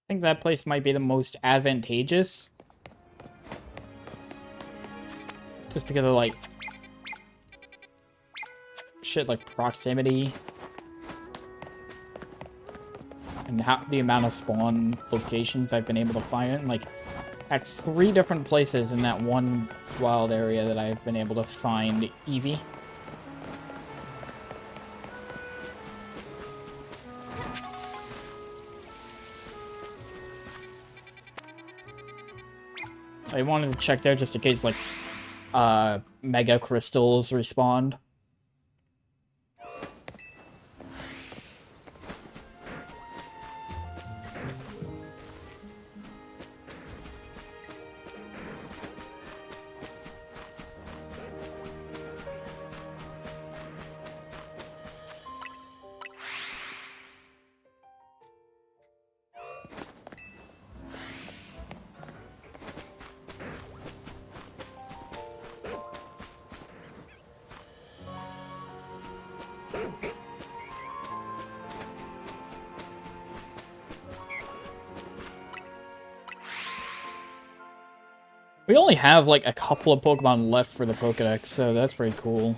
I think that place might be the most advantageous. Just because of, like, shit like proximity. And how the amount of spawn locations I've been able to find it. And, like, that's 3 different places in that one wild area that I've been able to find Eevee. I wanted to check there just in case, like, Mega Crystals respawned. We only have, like, a couple of Pokemon left for the Pokédex, so that's pretty cool.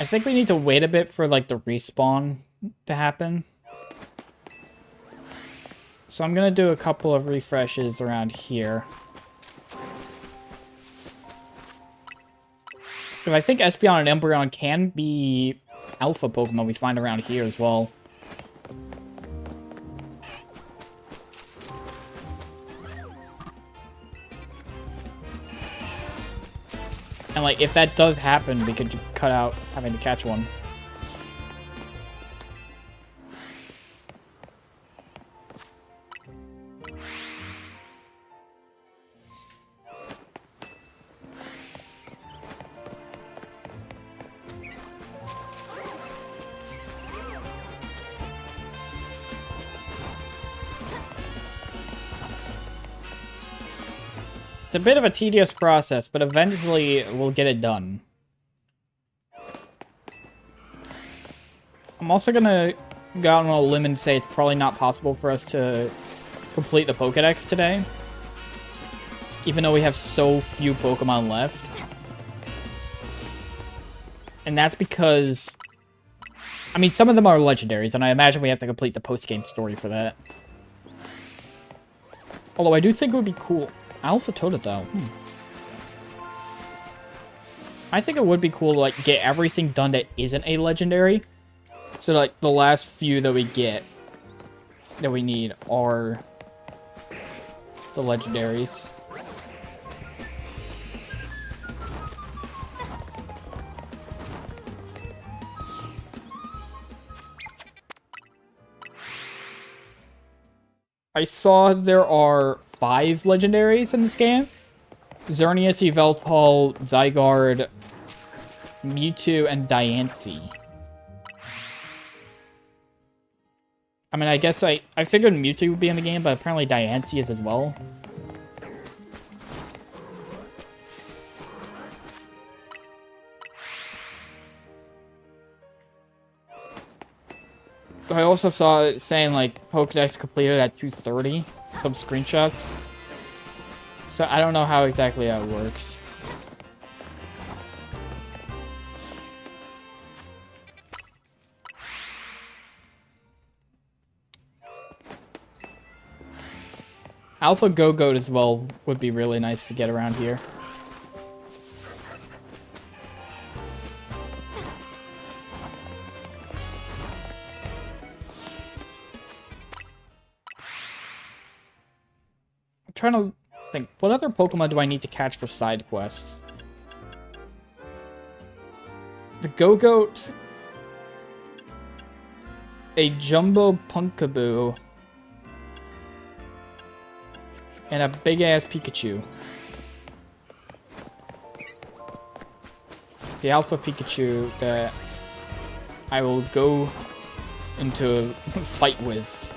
I think we need to wait a bit for, like, the respawn to happen. So I'm gonna do a couple of refreshes around here. Because I think Espeon and Umbreon can be alpha Pokemon we find around here as well. And, like, if that does happen, we could cut out having to catch one. It's a bit of a tedious process, but eventually we'll get it done. I'm also gonna go out on a limb and say it's probably not possible for us to complete the Pokédex today. Even though we have so few Pokemon left. And that's because... I mean, some of them are legendaries, and I imagine we have to complete the post-game story for that. Although I do think it would be cool... Alpha Totodile. I think it would be cool to, like, get everything done that isn't a legendary. So, like, the last few that we get that we need are the legendaries. I saw there are 5 legendaries in this game. Xerneas, Yveltal, Zygarde, Mewtwo, and Diancie. I mean, I guess I figured Mewtwo would be in the game, but apparently Diancie is as well. I also saw it saying, like, Pokedex completed at 2:30. Some screenshots. So I don't know how exactly that works. Alpha Go-Goat as well would be really nice to get around here. I'm trying to think, what other Pokemon do I need to catch for side quests? The Go-Goat, a Jumbo Punkaboo, and a big-ass Pikachu. The Alpha Pikachu that I will go into a fight with.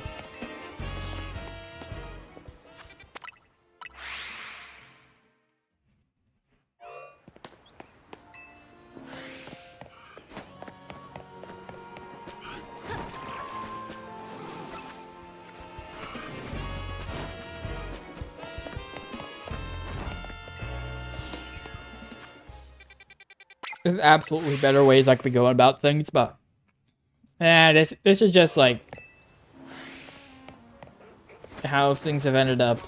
There's absolutely better ways I could be going about things, but this is just like how things have ended up.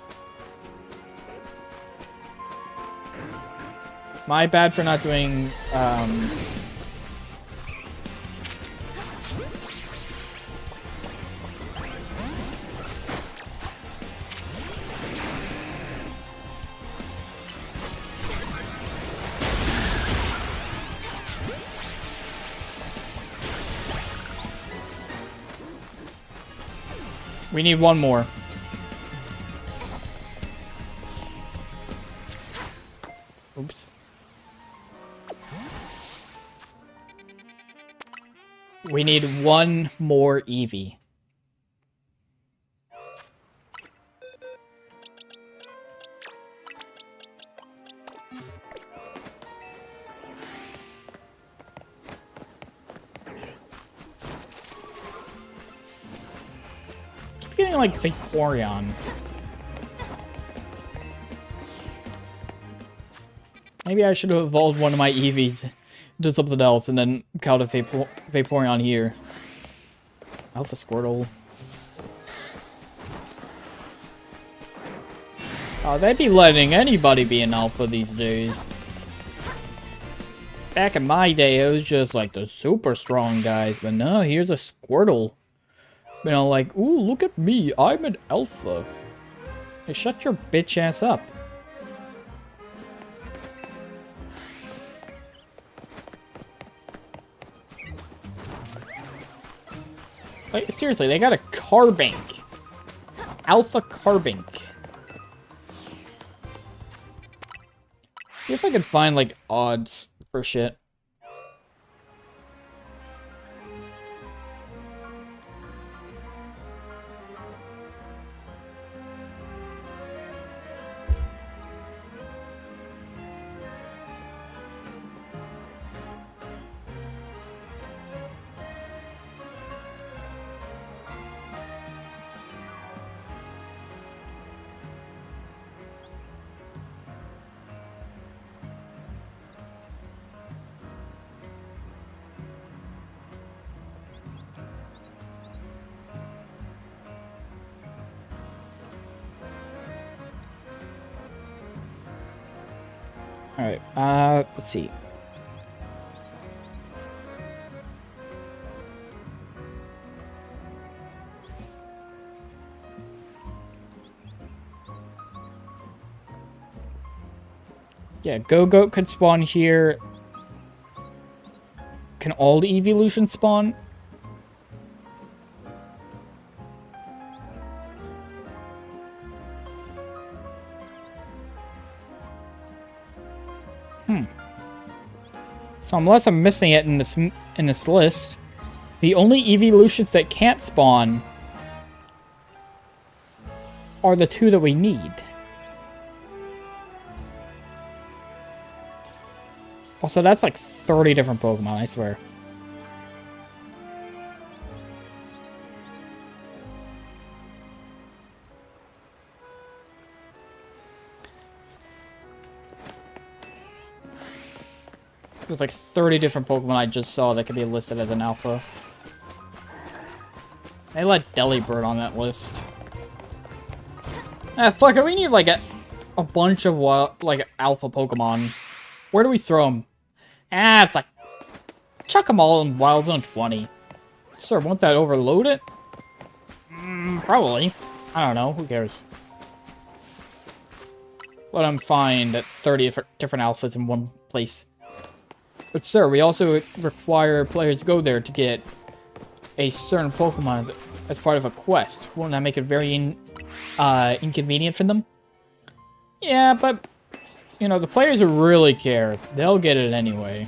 My bad for not doing we need one more. Oops. We need one more Eevee. Keep getting like Vaporeon. Maybe I should have evolved one of my Eevees into something else and then caught a Vaporeon here. Alpha Squirtle. Oh, they'd be letting anybody be an alpha these days. Back in my day, it was just like the super strong guys, but no, here's a Squirtle. You know, like, ooh, look at me, I'm an alpha. Hey, shut your bitch ass up. Like, seriously, they got a Carbink. Alpha Carbink. See if I can find, like, odds for shit. Alright, let's see. Yeah, Go-Goat could spawn here. Can all the evolutions spawn? So unless I'm missing it in this list, the only evolutions that can't spawn are the two that we need. Also, that's like 30 different Pokemon, I swear. There's like 30 different Pokemon I just saw that could be listed as an alpha. They let Delibird on that list. Ah, fuck it. We need like a bunch of alpha Pokemon. Where do we throw them? Ah, it's like chuck them all in Wild Zone 20. Sir, won't that overload it? Probably. I don't know. Who cares? Let them find 30 different alphas in one place. But sir, we also require players to go there to get a certain Pokemon as part of a quest. Won't that make it very inconvenient for them? Yeah, but, you know, the players who really care, they'll get it anyway.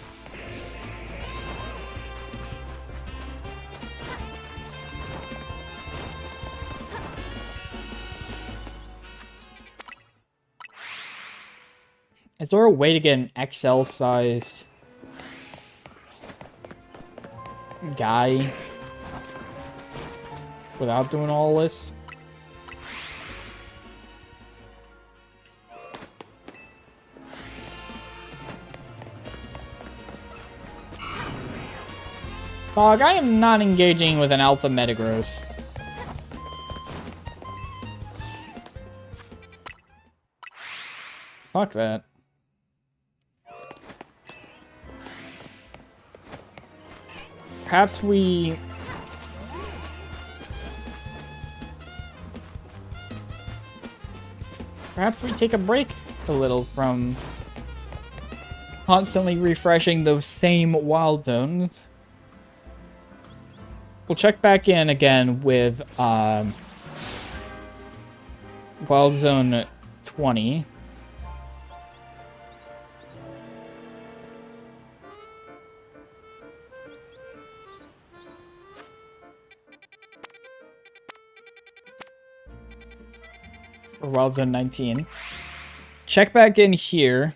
Is there a way to get an XL-sized guy without doing all this? Dog, I am not engaging with an alpha Metagross. Fuck that. Perhaps we... take a break a little from constantly refreshing those same wild zones. We'll check back in again with Wild Zone 20. Or Wild Zone 19. Check back in here.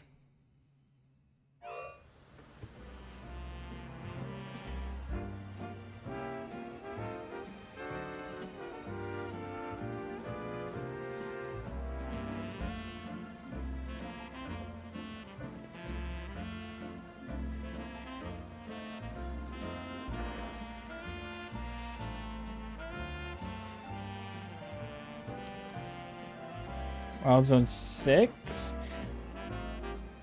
Wild Zone 6?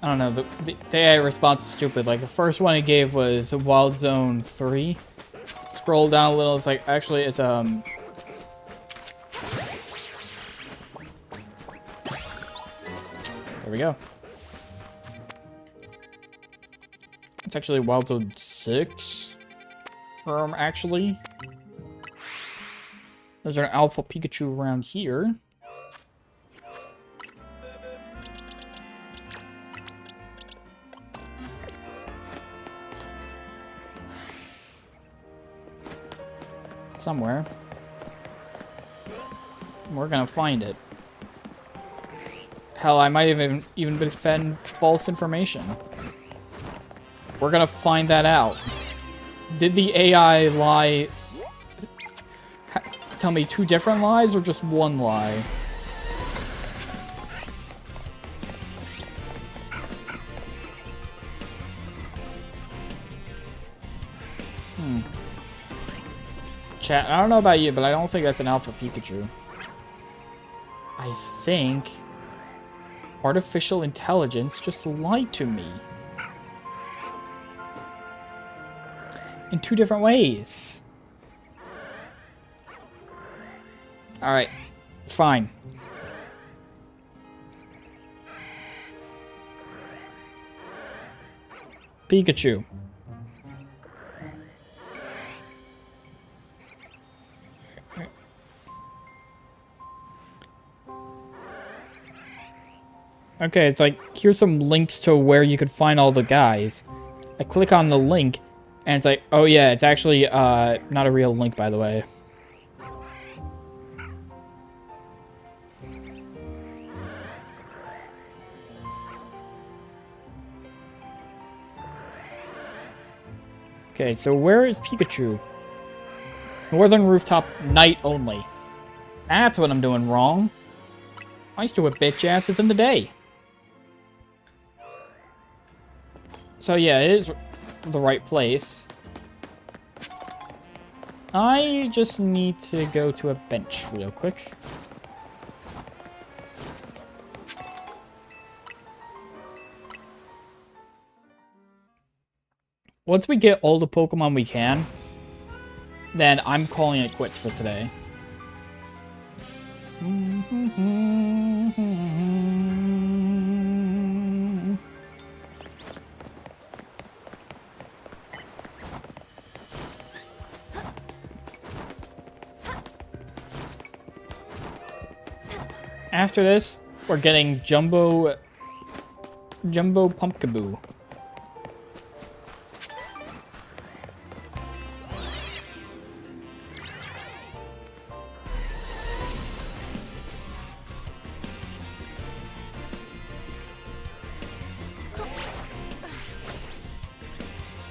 I don't know, the AI response is stupid. Like, the first one it gave was Wild Zone 3. Scroll down a little, it's like, actually, it's, There we go. It's actually Wild Zone 6. Actually. There's an Alpha Pikachu around here. Somewhere. We're gonna find it. Hell, I might have even been fed false information. We're gonna find that out. Did the AI lie? Tell me 2 different lies or just 1 lie? Chat, I don't know about you, but I don't think that's an Alpha Pikachu. I think artificial intelligence just lied to me. In 2 different ways. Alright, fine. Pikachu. Okay, it's like, here's some links to where you could find all the guys. I click on the link, and it's like, oh yeah, it's actually not a real link, by the way. Okay, so where is Pikachu? Northern rooftop, night only. That's what I'm doing wrong. I used to whip bitch asses in the day. So yeah, it is the right place. I just need to go to a bench real quick. Once we get all the Pokemon we can, then I'm calling it quits for today. After this, we're getting Jumbo Pumpkaboo.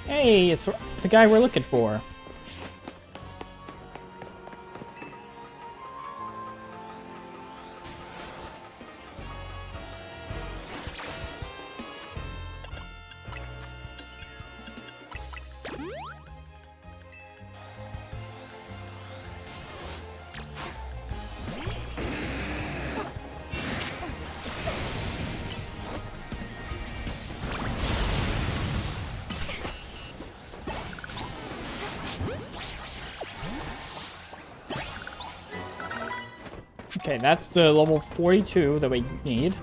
Hey, it's the guy we're looking for. Okay, that's the level 42 that we need.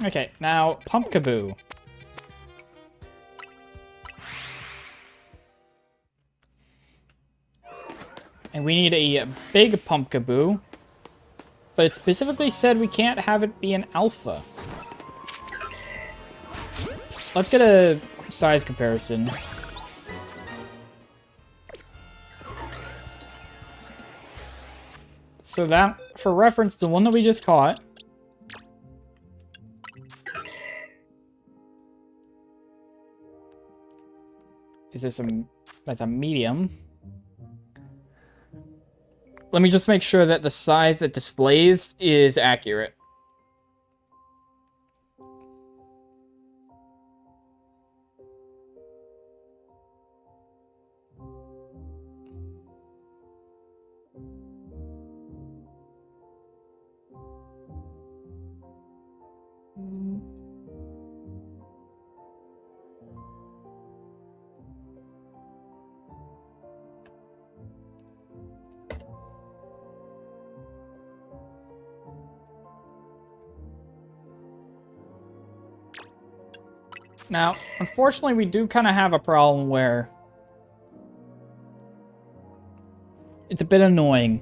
Okay, now Pumpkaboo. And we need a big Pumpkaboo. But it specifically said we can't have it be an alpha. Let's get a size comparison. So that, for reference, the one that we just caught is this that's a medium. Let me just make sure that the size it displays is accurate. Now, unfortunately, we do kind of have a problem where it's a bit annoying.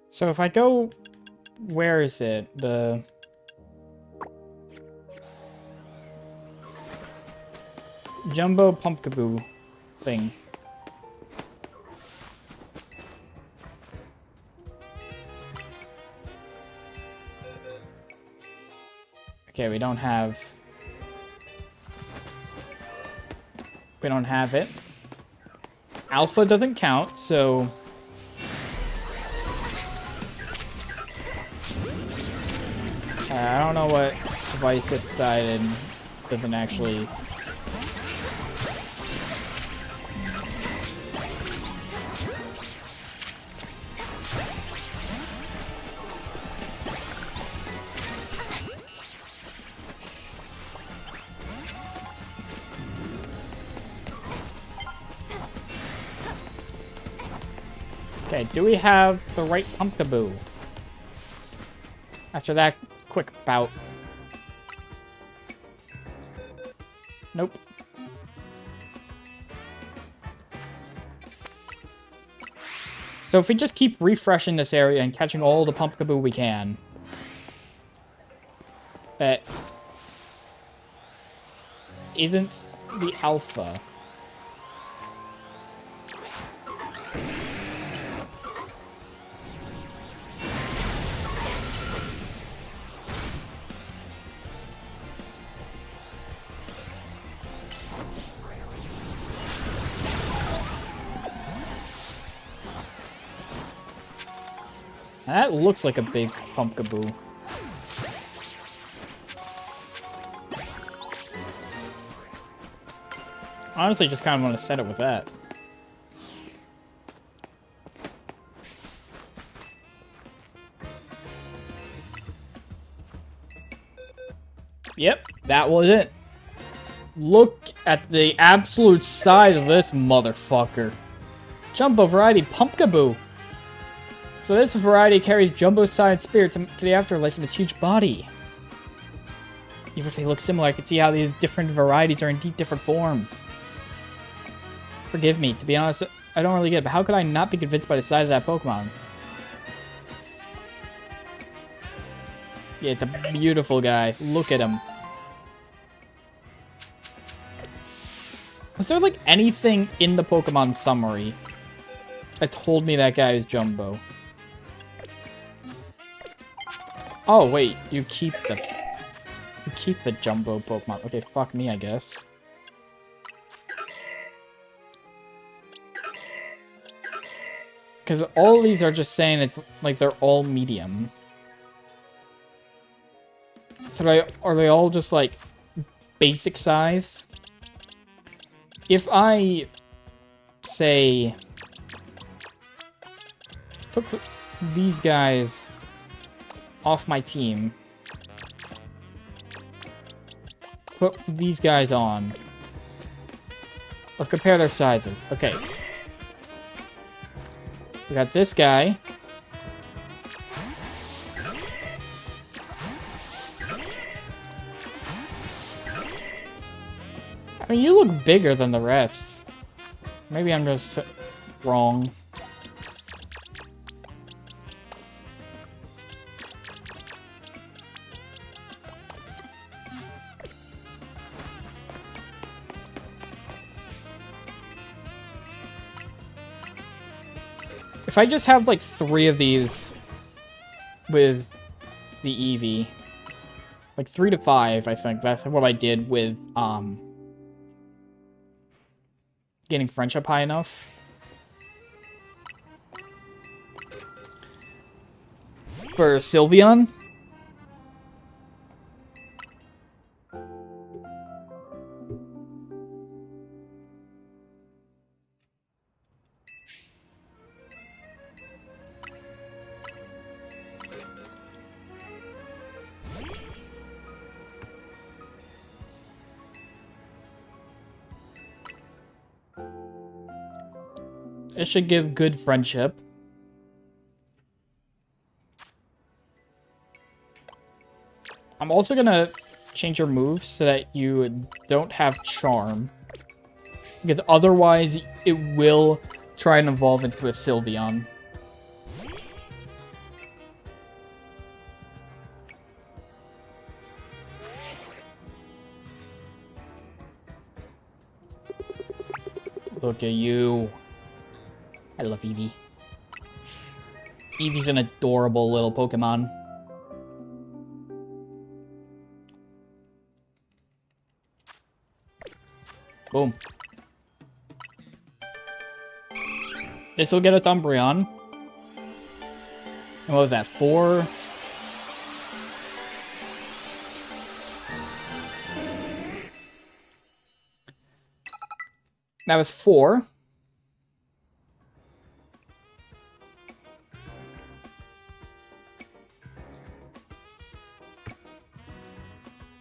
So if I go, where is it? The Jumbo Pumpkaboo thing. Okay, we don't have it. Alpha doesn't count, so I don't know what device inside and doesn't actually... Okay, do we have the right Pumpkaboo? After that quick bout. Nope. So if we just keep refreshing this area and catching all the Pumpkaboo we can... That... isn't the alpha. That looks like a big Pumpkaboo. Honestly, just kind of want to set it with that. Yep, that was it. Look at the absolute size of this motherfucker. Jumbo Variety Pumpkaboo. So this variety carries Jumbo's side spirit to the afterlife in its huge body. Even if they look similar, I can see how these different varieties are indeed different forms. Forgive me, to be honest, I don't really get it, but how could I not be convinced by the size of that Pokemon? Yeah, it's a beautiful guy. Look at him. Was there, like, anything in the Pokemon summary that told me that guy is Jumbo? Oh, wait, you keep the Jumbo Pokemon. Okay, fuck me, I guess. Because all of these are just saying it's like they're all medium. So are they all just like basic size? If I say took these guys off my team, put these guys on. Let's compare their sizes. Okay. We got this guy. I mean, you look bigger than the rest. Maybe I'm just wrong. If I just have, like, 3 of these with the Eevee, like 3 to 5, I think that's what I did with, getting friendship high enough. For Sylveon. It should give good friendship. I'm also gonna change your moves so that you don't have Charm. Because otherwise, it will try and evolve into a Sylveon. Look at you. I love Eevee. Eevee's an adorable little Pokemon. Boom. This will get us Umbreon. And what was that, 4? That was 4.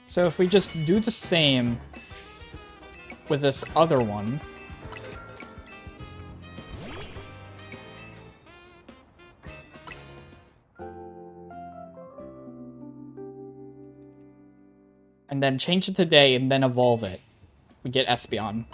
So if we just do the same with this other one... and then change it to day and then evolve it, we get Espeon.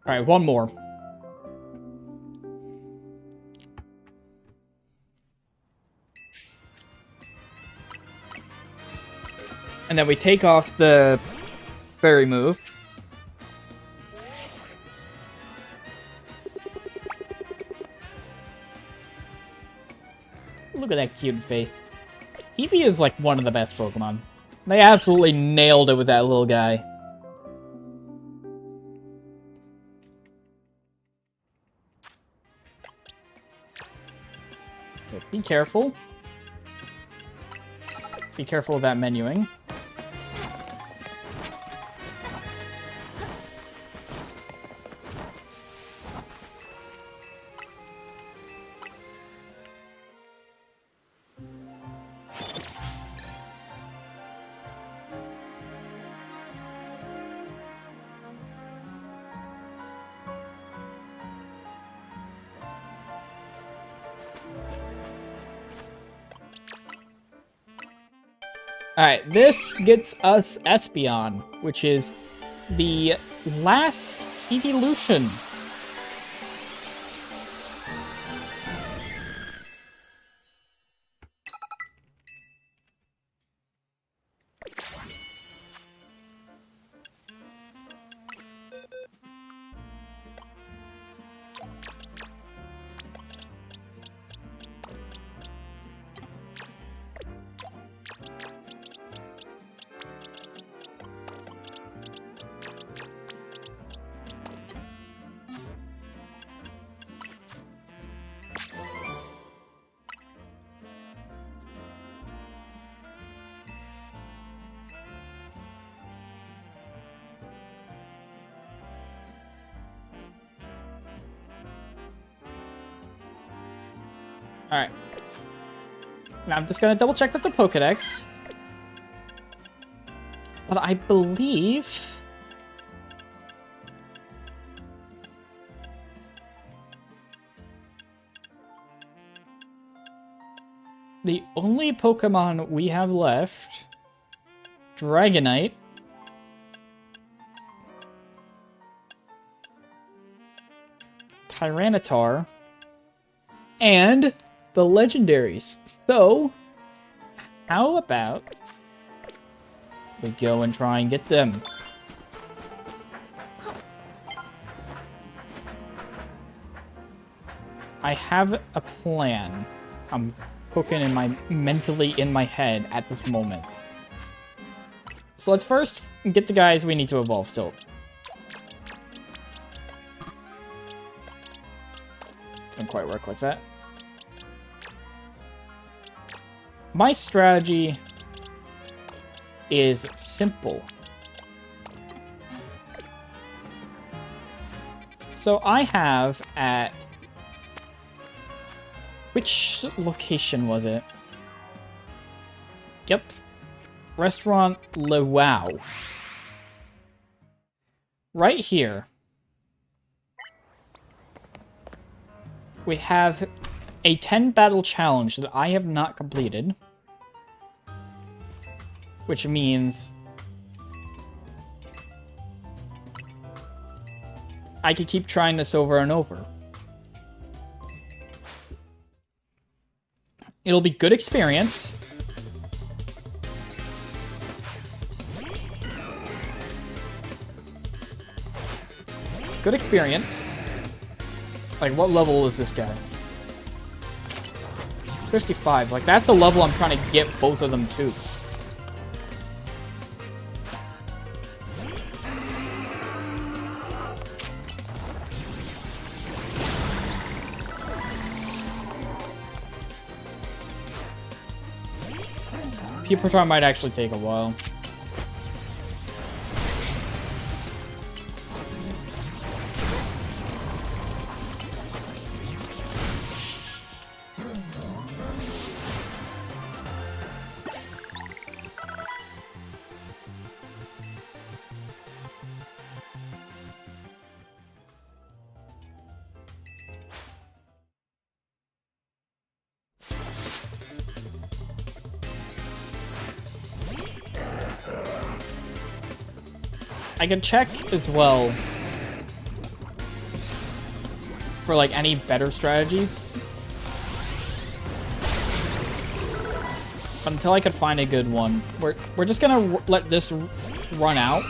Alright, one more. And then we take off the fairy move. Look at that cute face. Eevee is like one of the best Pokemon. They absolutely nailed it with that little guy. Okay, be careful. Be careful of that menuing. Alright, this gets us Espeon, which is the last evolution. Alright. Now I'm just gonna double check that's a Pokedex. But I believe... the only Pokemon we have left... Dragonite. Tyranitar. And... the legendaries. So, how about we go and try and get them? I have a plan. I'm cooking mentally in my head at this moment. So let's first get the guys we need to evolve still. Doesn't quite work like that. My strategy is simple. So I have at... which location was it? Yep. Restaurant Le Wow. Right here. We have a 10 battle challenge that I have not completed. Which means I could keep trying this over and over. It'll be good experience. Good experience. Like, what level is this guy? 55. Like, that's the level I'm trying to get both of them to. Pupitar might actually take a while. I can check as well for like any better strategies. But until I could find a good one, we're just gonna let this run out.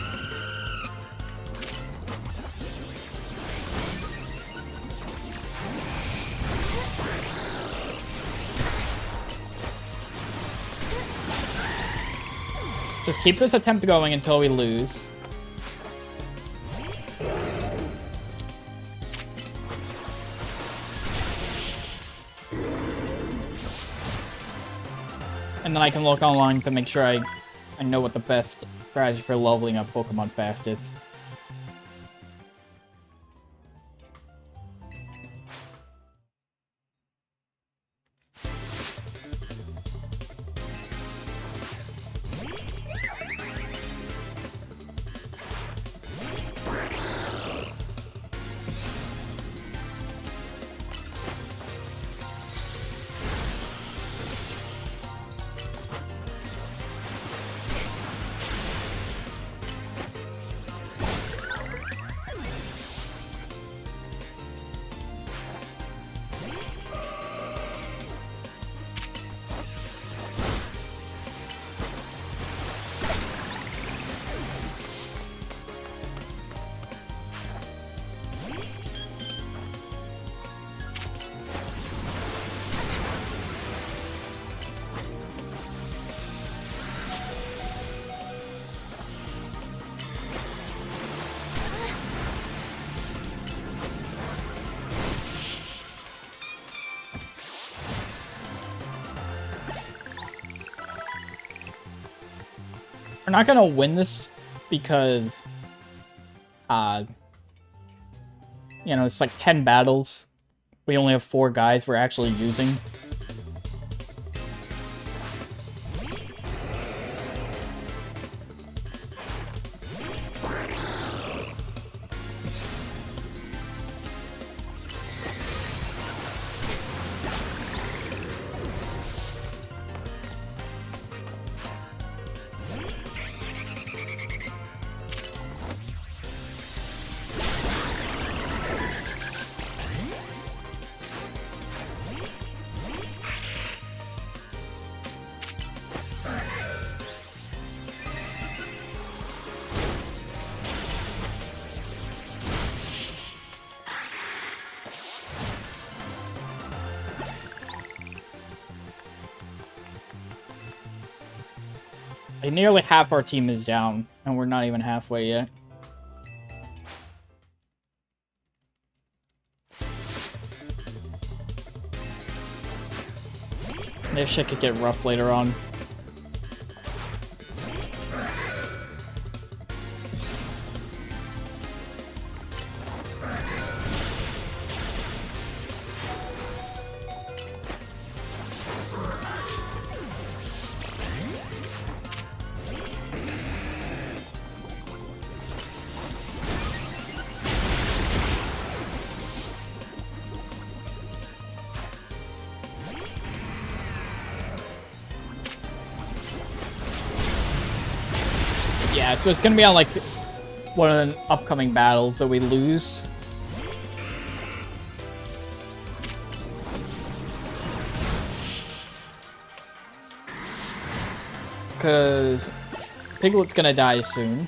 Just keep this attempt going until we lose. And then I can look online to make sure I know what the best strategy for leveling up Pokemon fast is. We're not gonna win this because, you know, it's like 10 battles. We only have 4 guys we're actually using. Like, nearly half our team is down, and we're not even halfway yet. This shit could get rough later on. Yeah, so it's gonna be on, like, one of the upcoming battles that we lose. Because Piglet's gonna die soon.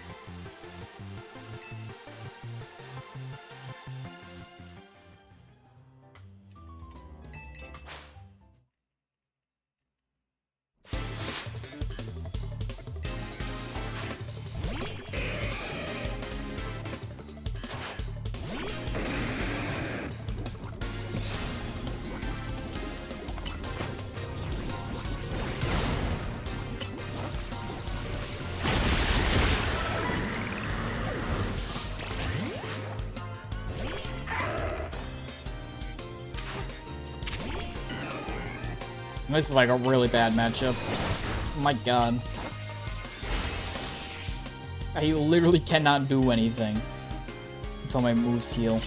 This is like a really bad matchup. Oh my god. I literally cannot do anything until my moves heal.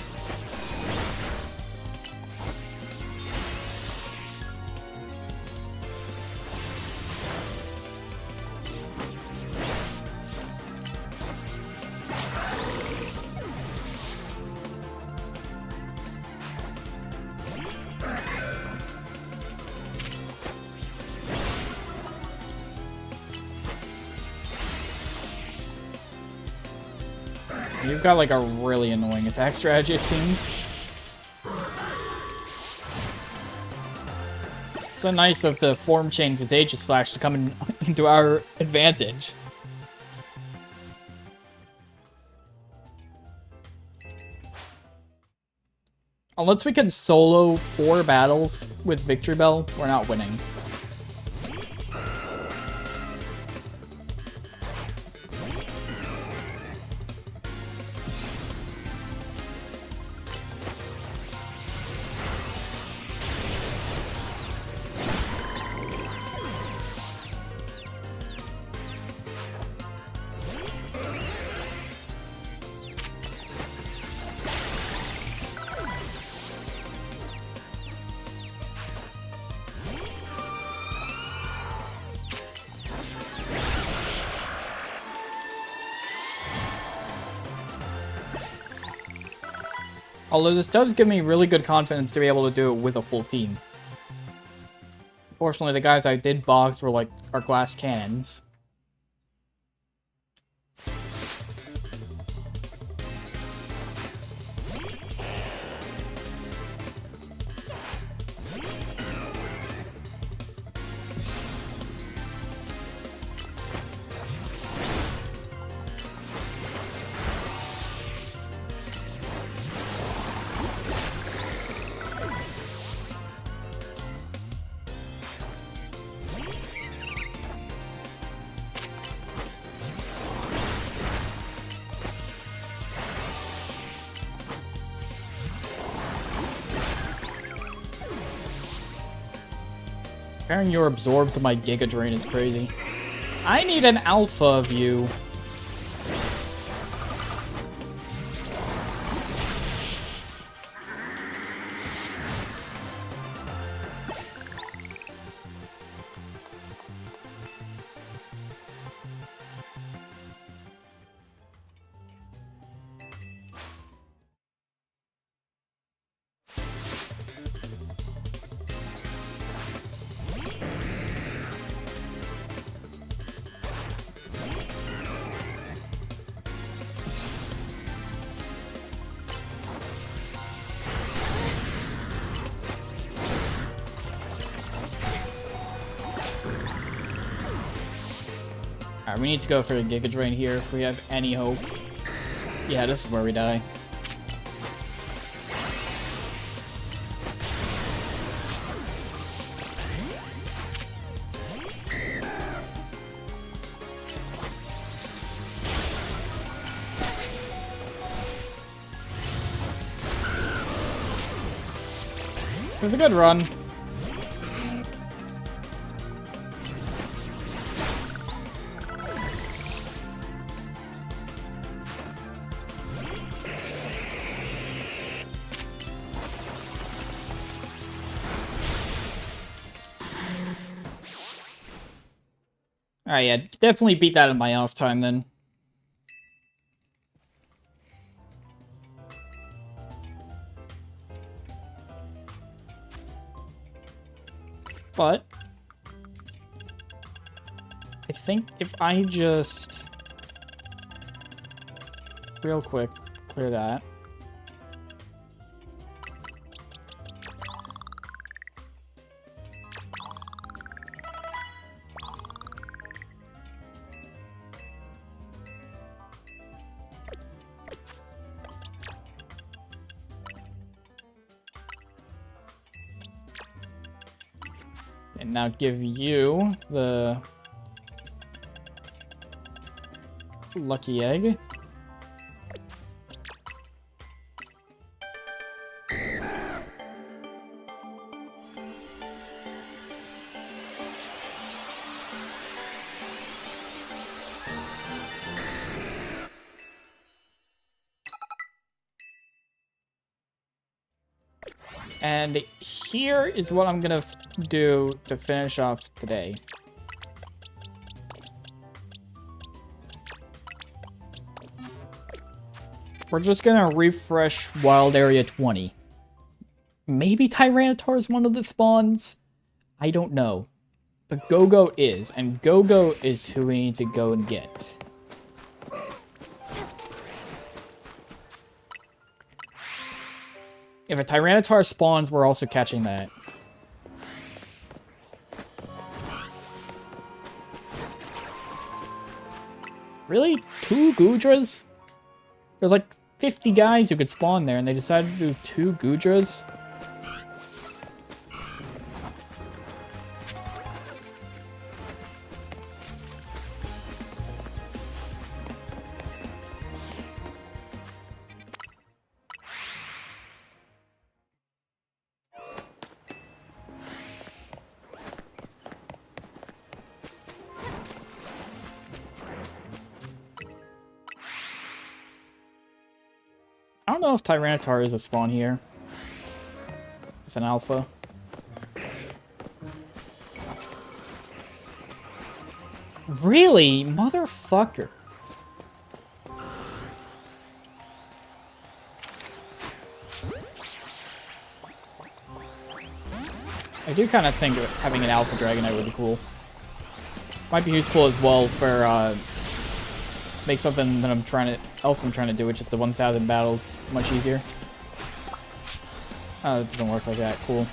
You've got like a really annoying attack strategy, it seems. So nice of the form change with Aegis Slash to come into our advantage. Unless we can solo 4 battles with Victory Bell, we're not winning. Although this does give me really good confidence to be able to do it with a full team. Fortunately, the guys I did box were like our glass cannons. Comparing your absorb to my Giga Drain is crazy. I need an alpha of you. Alright, we need to go for a Giga Drain here if we have any hope. Yeah, this is where we die. It was a good run. Alright, yeah, definitely beat that in my off time then. But I think if I just real quick clear that. And now give you the lucky egg. And here is what I'm gonna do to finish off today. We're just gonna refresh Wild Area 20. Maybe Tyranitar is one of the spawns? I don't know. But Go-Go is, and Go-Go is who we need to go and get. If a Tyranitar spawns, we're also catching that. Really? 2 Goodras? There's like 50 guys who could spawn there, and they decided to do 2 Goodras? I don't know if Tyranitar is a spawn here. It's an alpha. Really? Motherfucker. I do kind of think having an alpha Dragonite would be cool. Might be useful as well for make something that I'm trying to do, which is the 1,000 battles much easier. Oh, it doesn't work like that. Cool.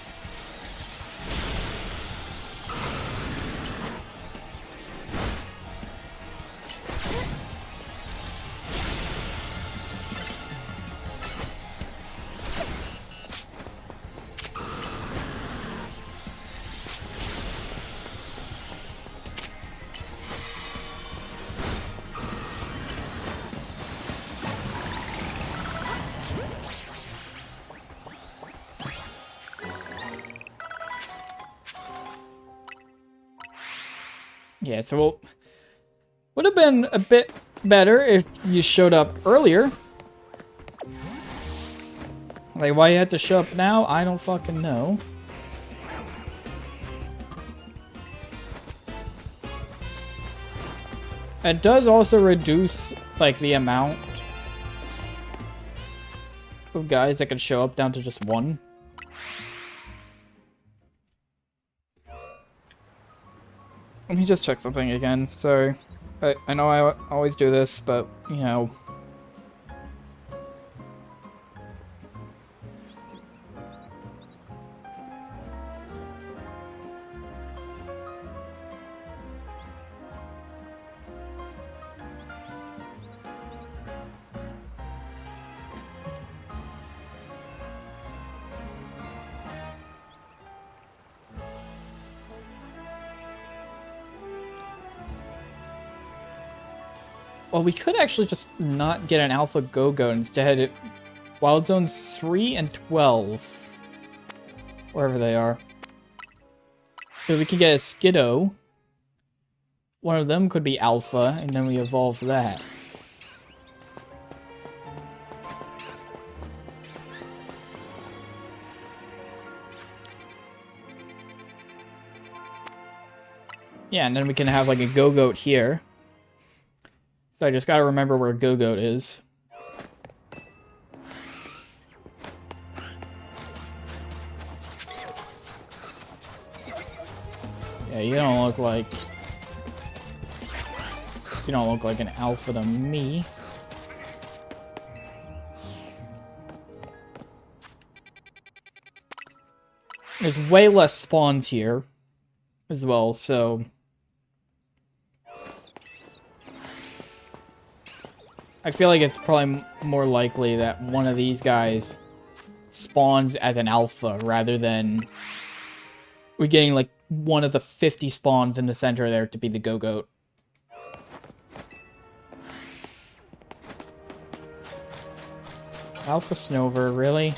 Yeah, so would have been a bit better if you showed up earlier. Like, why you had to show up now, I don't fucking know. It does also reduce, like, the amount of guys that can show up down to just 1. Let me just check something again. Sorry. I know I always do this, but, you know. Well, we could actually just not get an Alpha Go-Go. Instead, Wild Zones 3 and 12. Wherever they are. So we could get a Skiddo. One of them could be Alpha, and then we evolve that. Yeah, and then we can have like a Go-Goat here. So I just gotta remember where Go-Goat is. Yeah, you don't look like an alpha to me. There's way less spawns here as well, so I feel like it's probably more likely that one of these guys spawns as an alpha rather than we're getting like one of the 50 spawns in the center there to be the Go-Goat. Alpha Snover, really?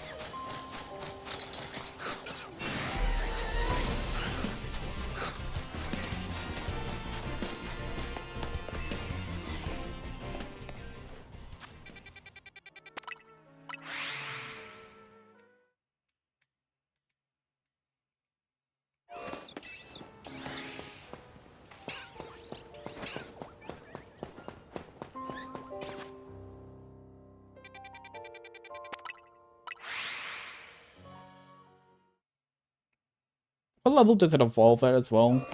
What level does it evolve at as well?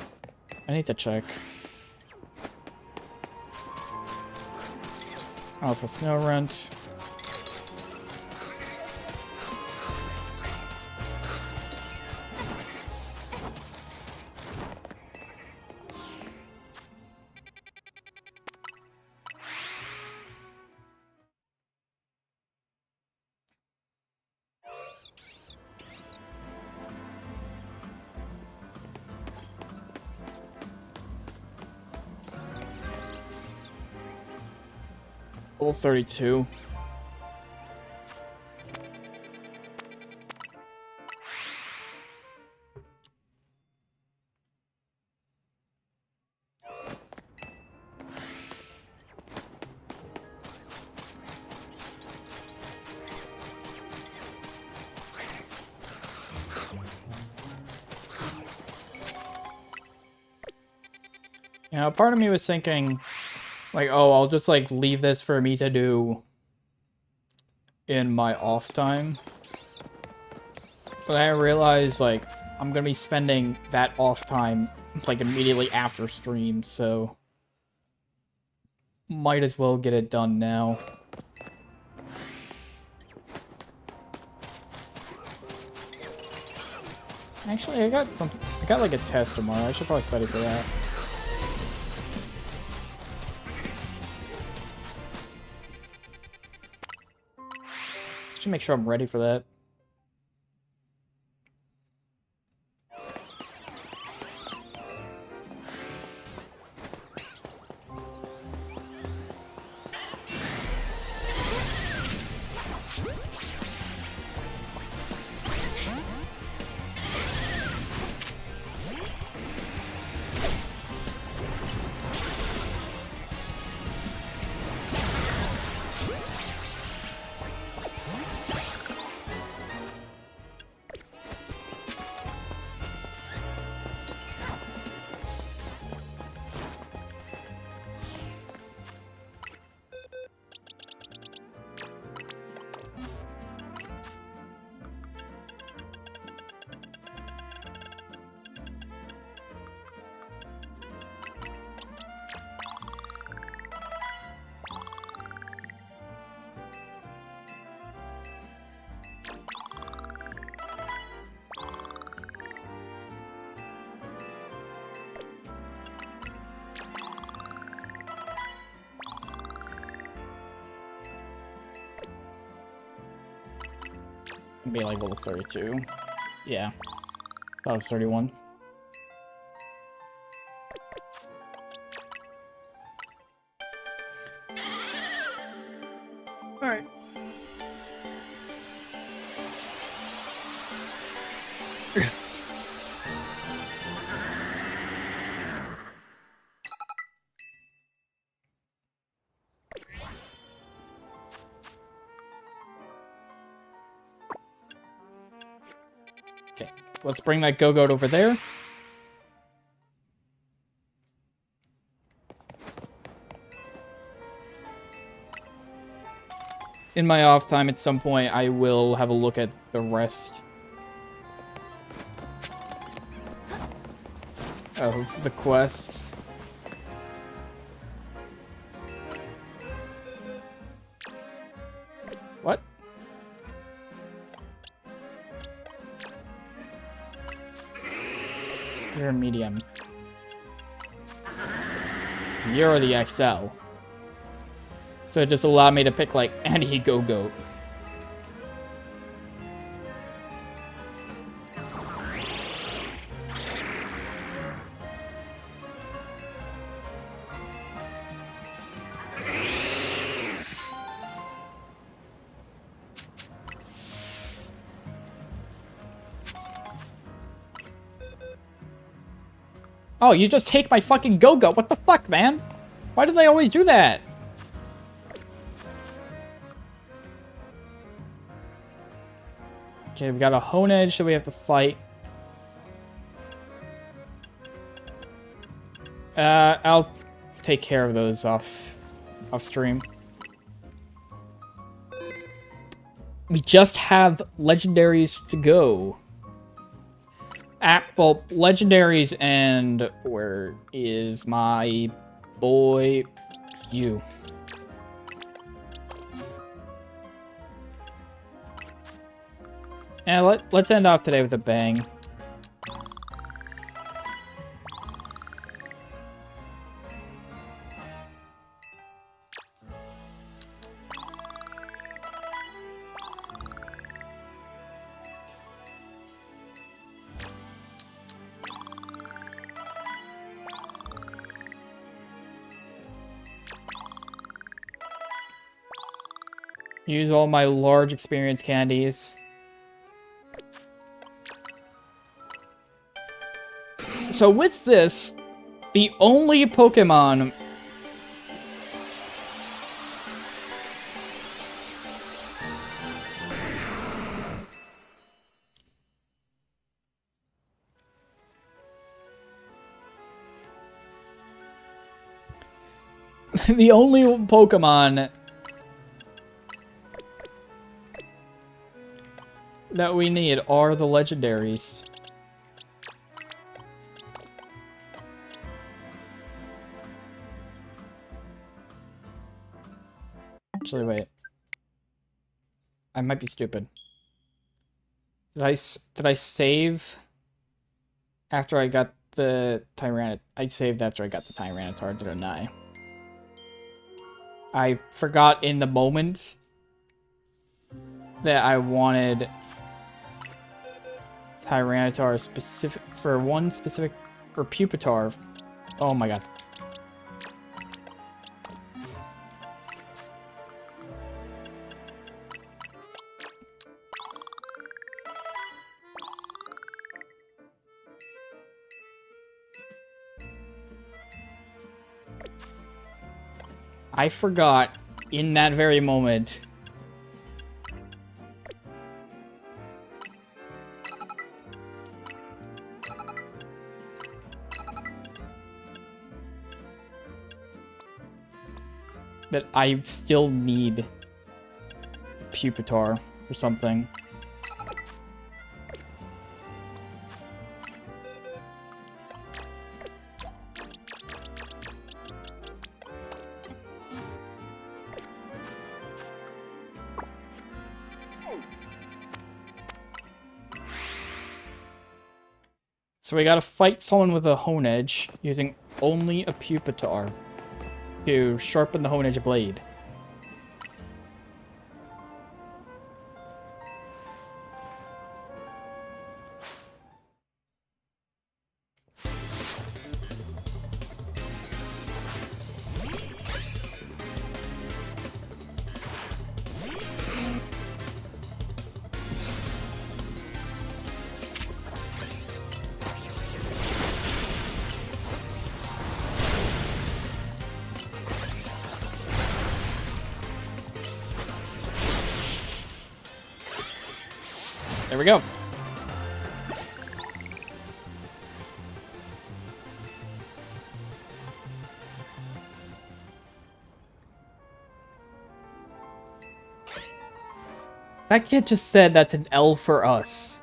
I need to check. Oh, it's a snow rent. Level 32. You know, part of me was thinking, like, oh, I'll just, like, leave this for me to do in my off time. But I realized, like, I'm gonna be spending that off time, like, immediately after stream, so might as well get it done now. Actually, I got like a test tomorrow. I should probably study for that. Should make sure I'm ready for that. Be like level 32. Yeah. That was 31. Alright. Okay, let's bring that Go-Goat over there. In my off time, at some point, I will have a look at the rest of the quests. What? You're a medium. You're the XL. So it just allowed me to pick, like, any Go-Goat. Oh, you just take my fucking Go-Goat. What the fuck, man? Why do they always do that? Okay, we got a Honedge that we have to fight. I'll take care of those off stream. We just have legendaries to go. Well, legendaries and where is my boy you? And let's end off today with a bang. Use all my large experience candies. So with this, the only Pokemon the only Pokemon that we need are the legendaries. Actually, wait. I might be stupid. Did I save after I got the Tyranitar? I saved after I got the Tyranitar, didn't I? I forgot in the moment that I wanted Tyranitar specific for one specific or Pupitar. Oh my god. I forgot in that very moment that I still need Pupitar or something. So we gotta fight someone with a Hone Edge using only a Pupitar to sharpen the Hone Edge blade. There we go. That kid just said that's an L for us.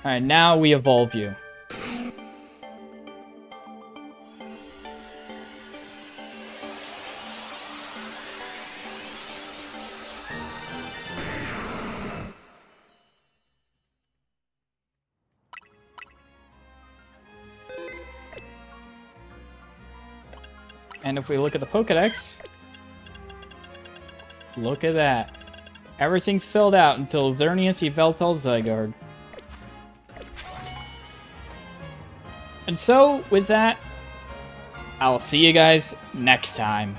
Alright, now we evolve you. And if we look at the Pokedex, look at that. Everything's filled out until Xerneas, Yveltal, Zygarde. And so, with that, I'll see you guys next time.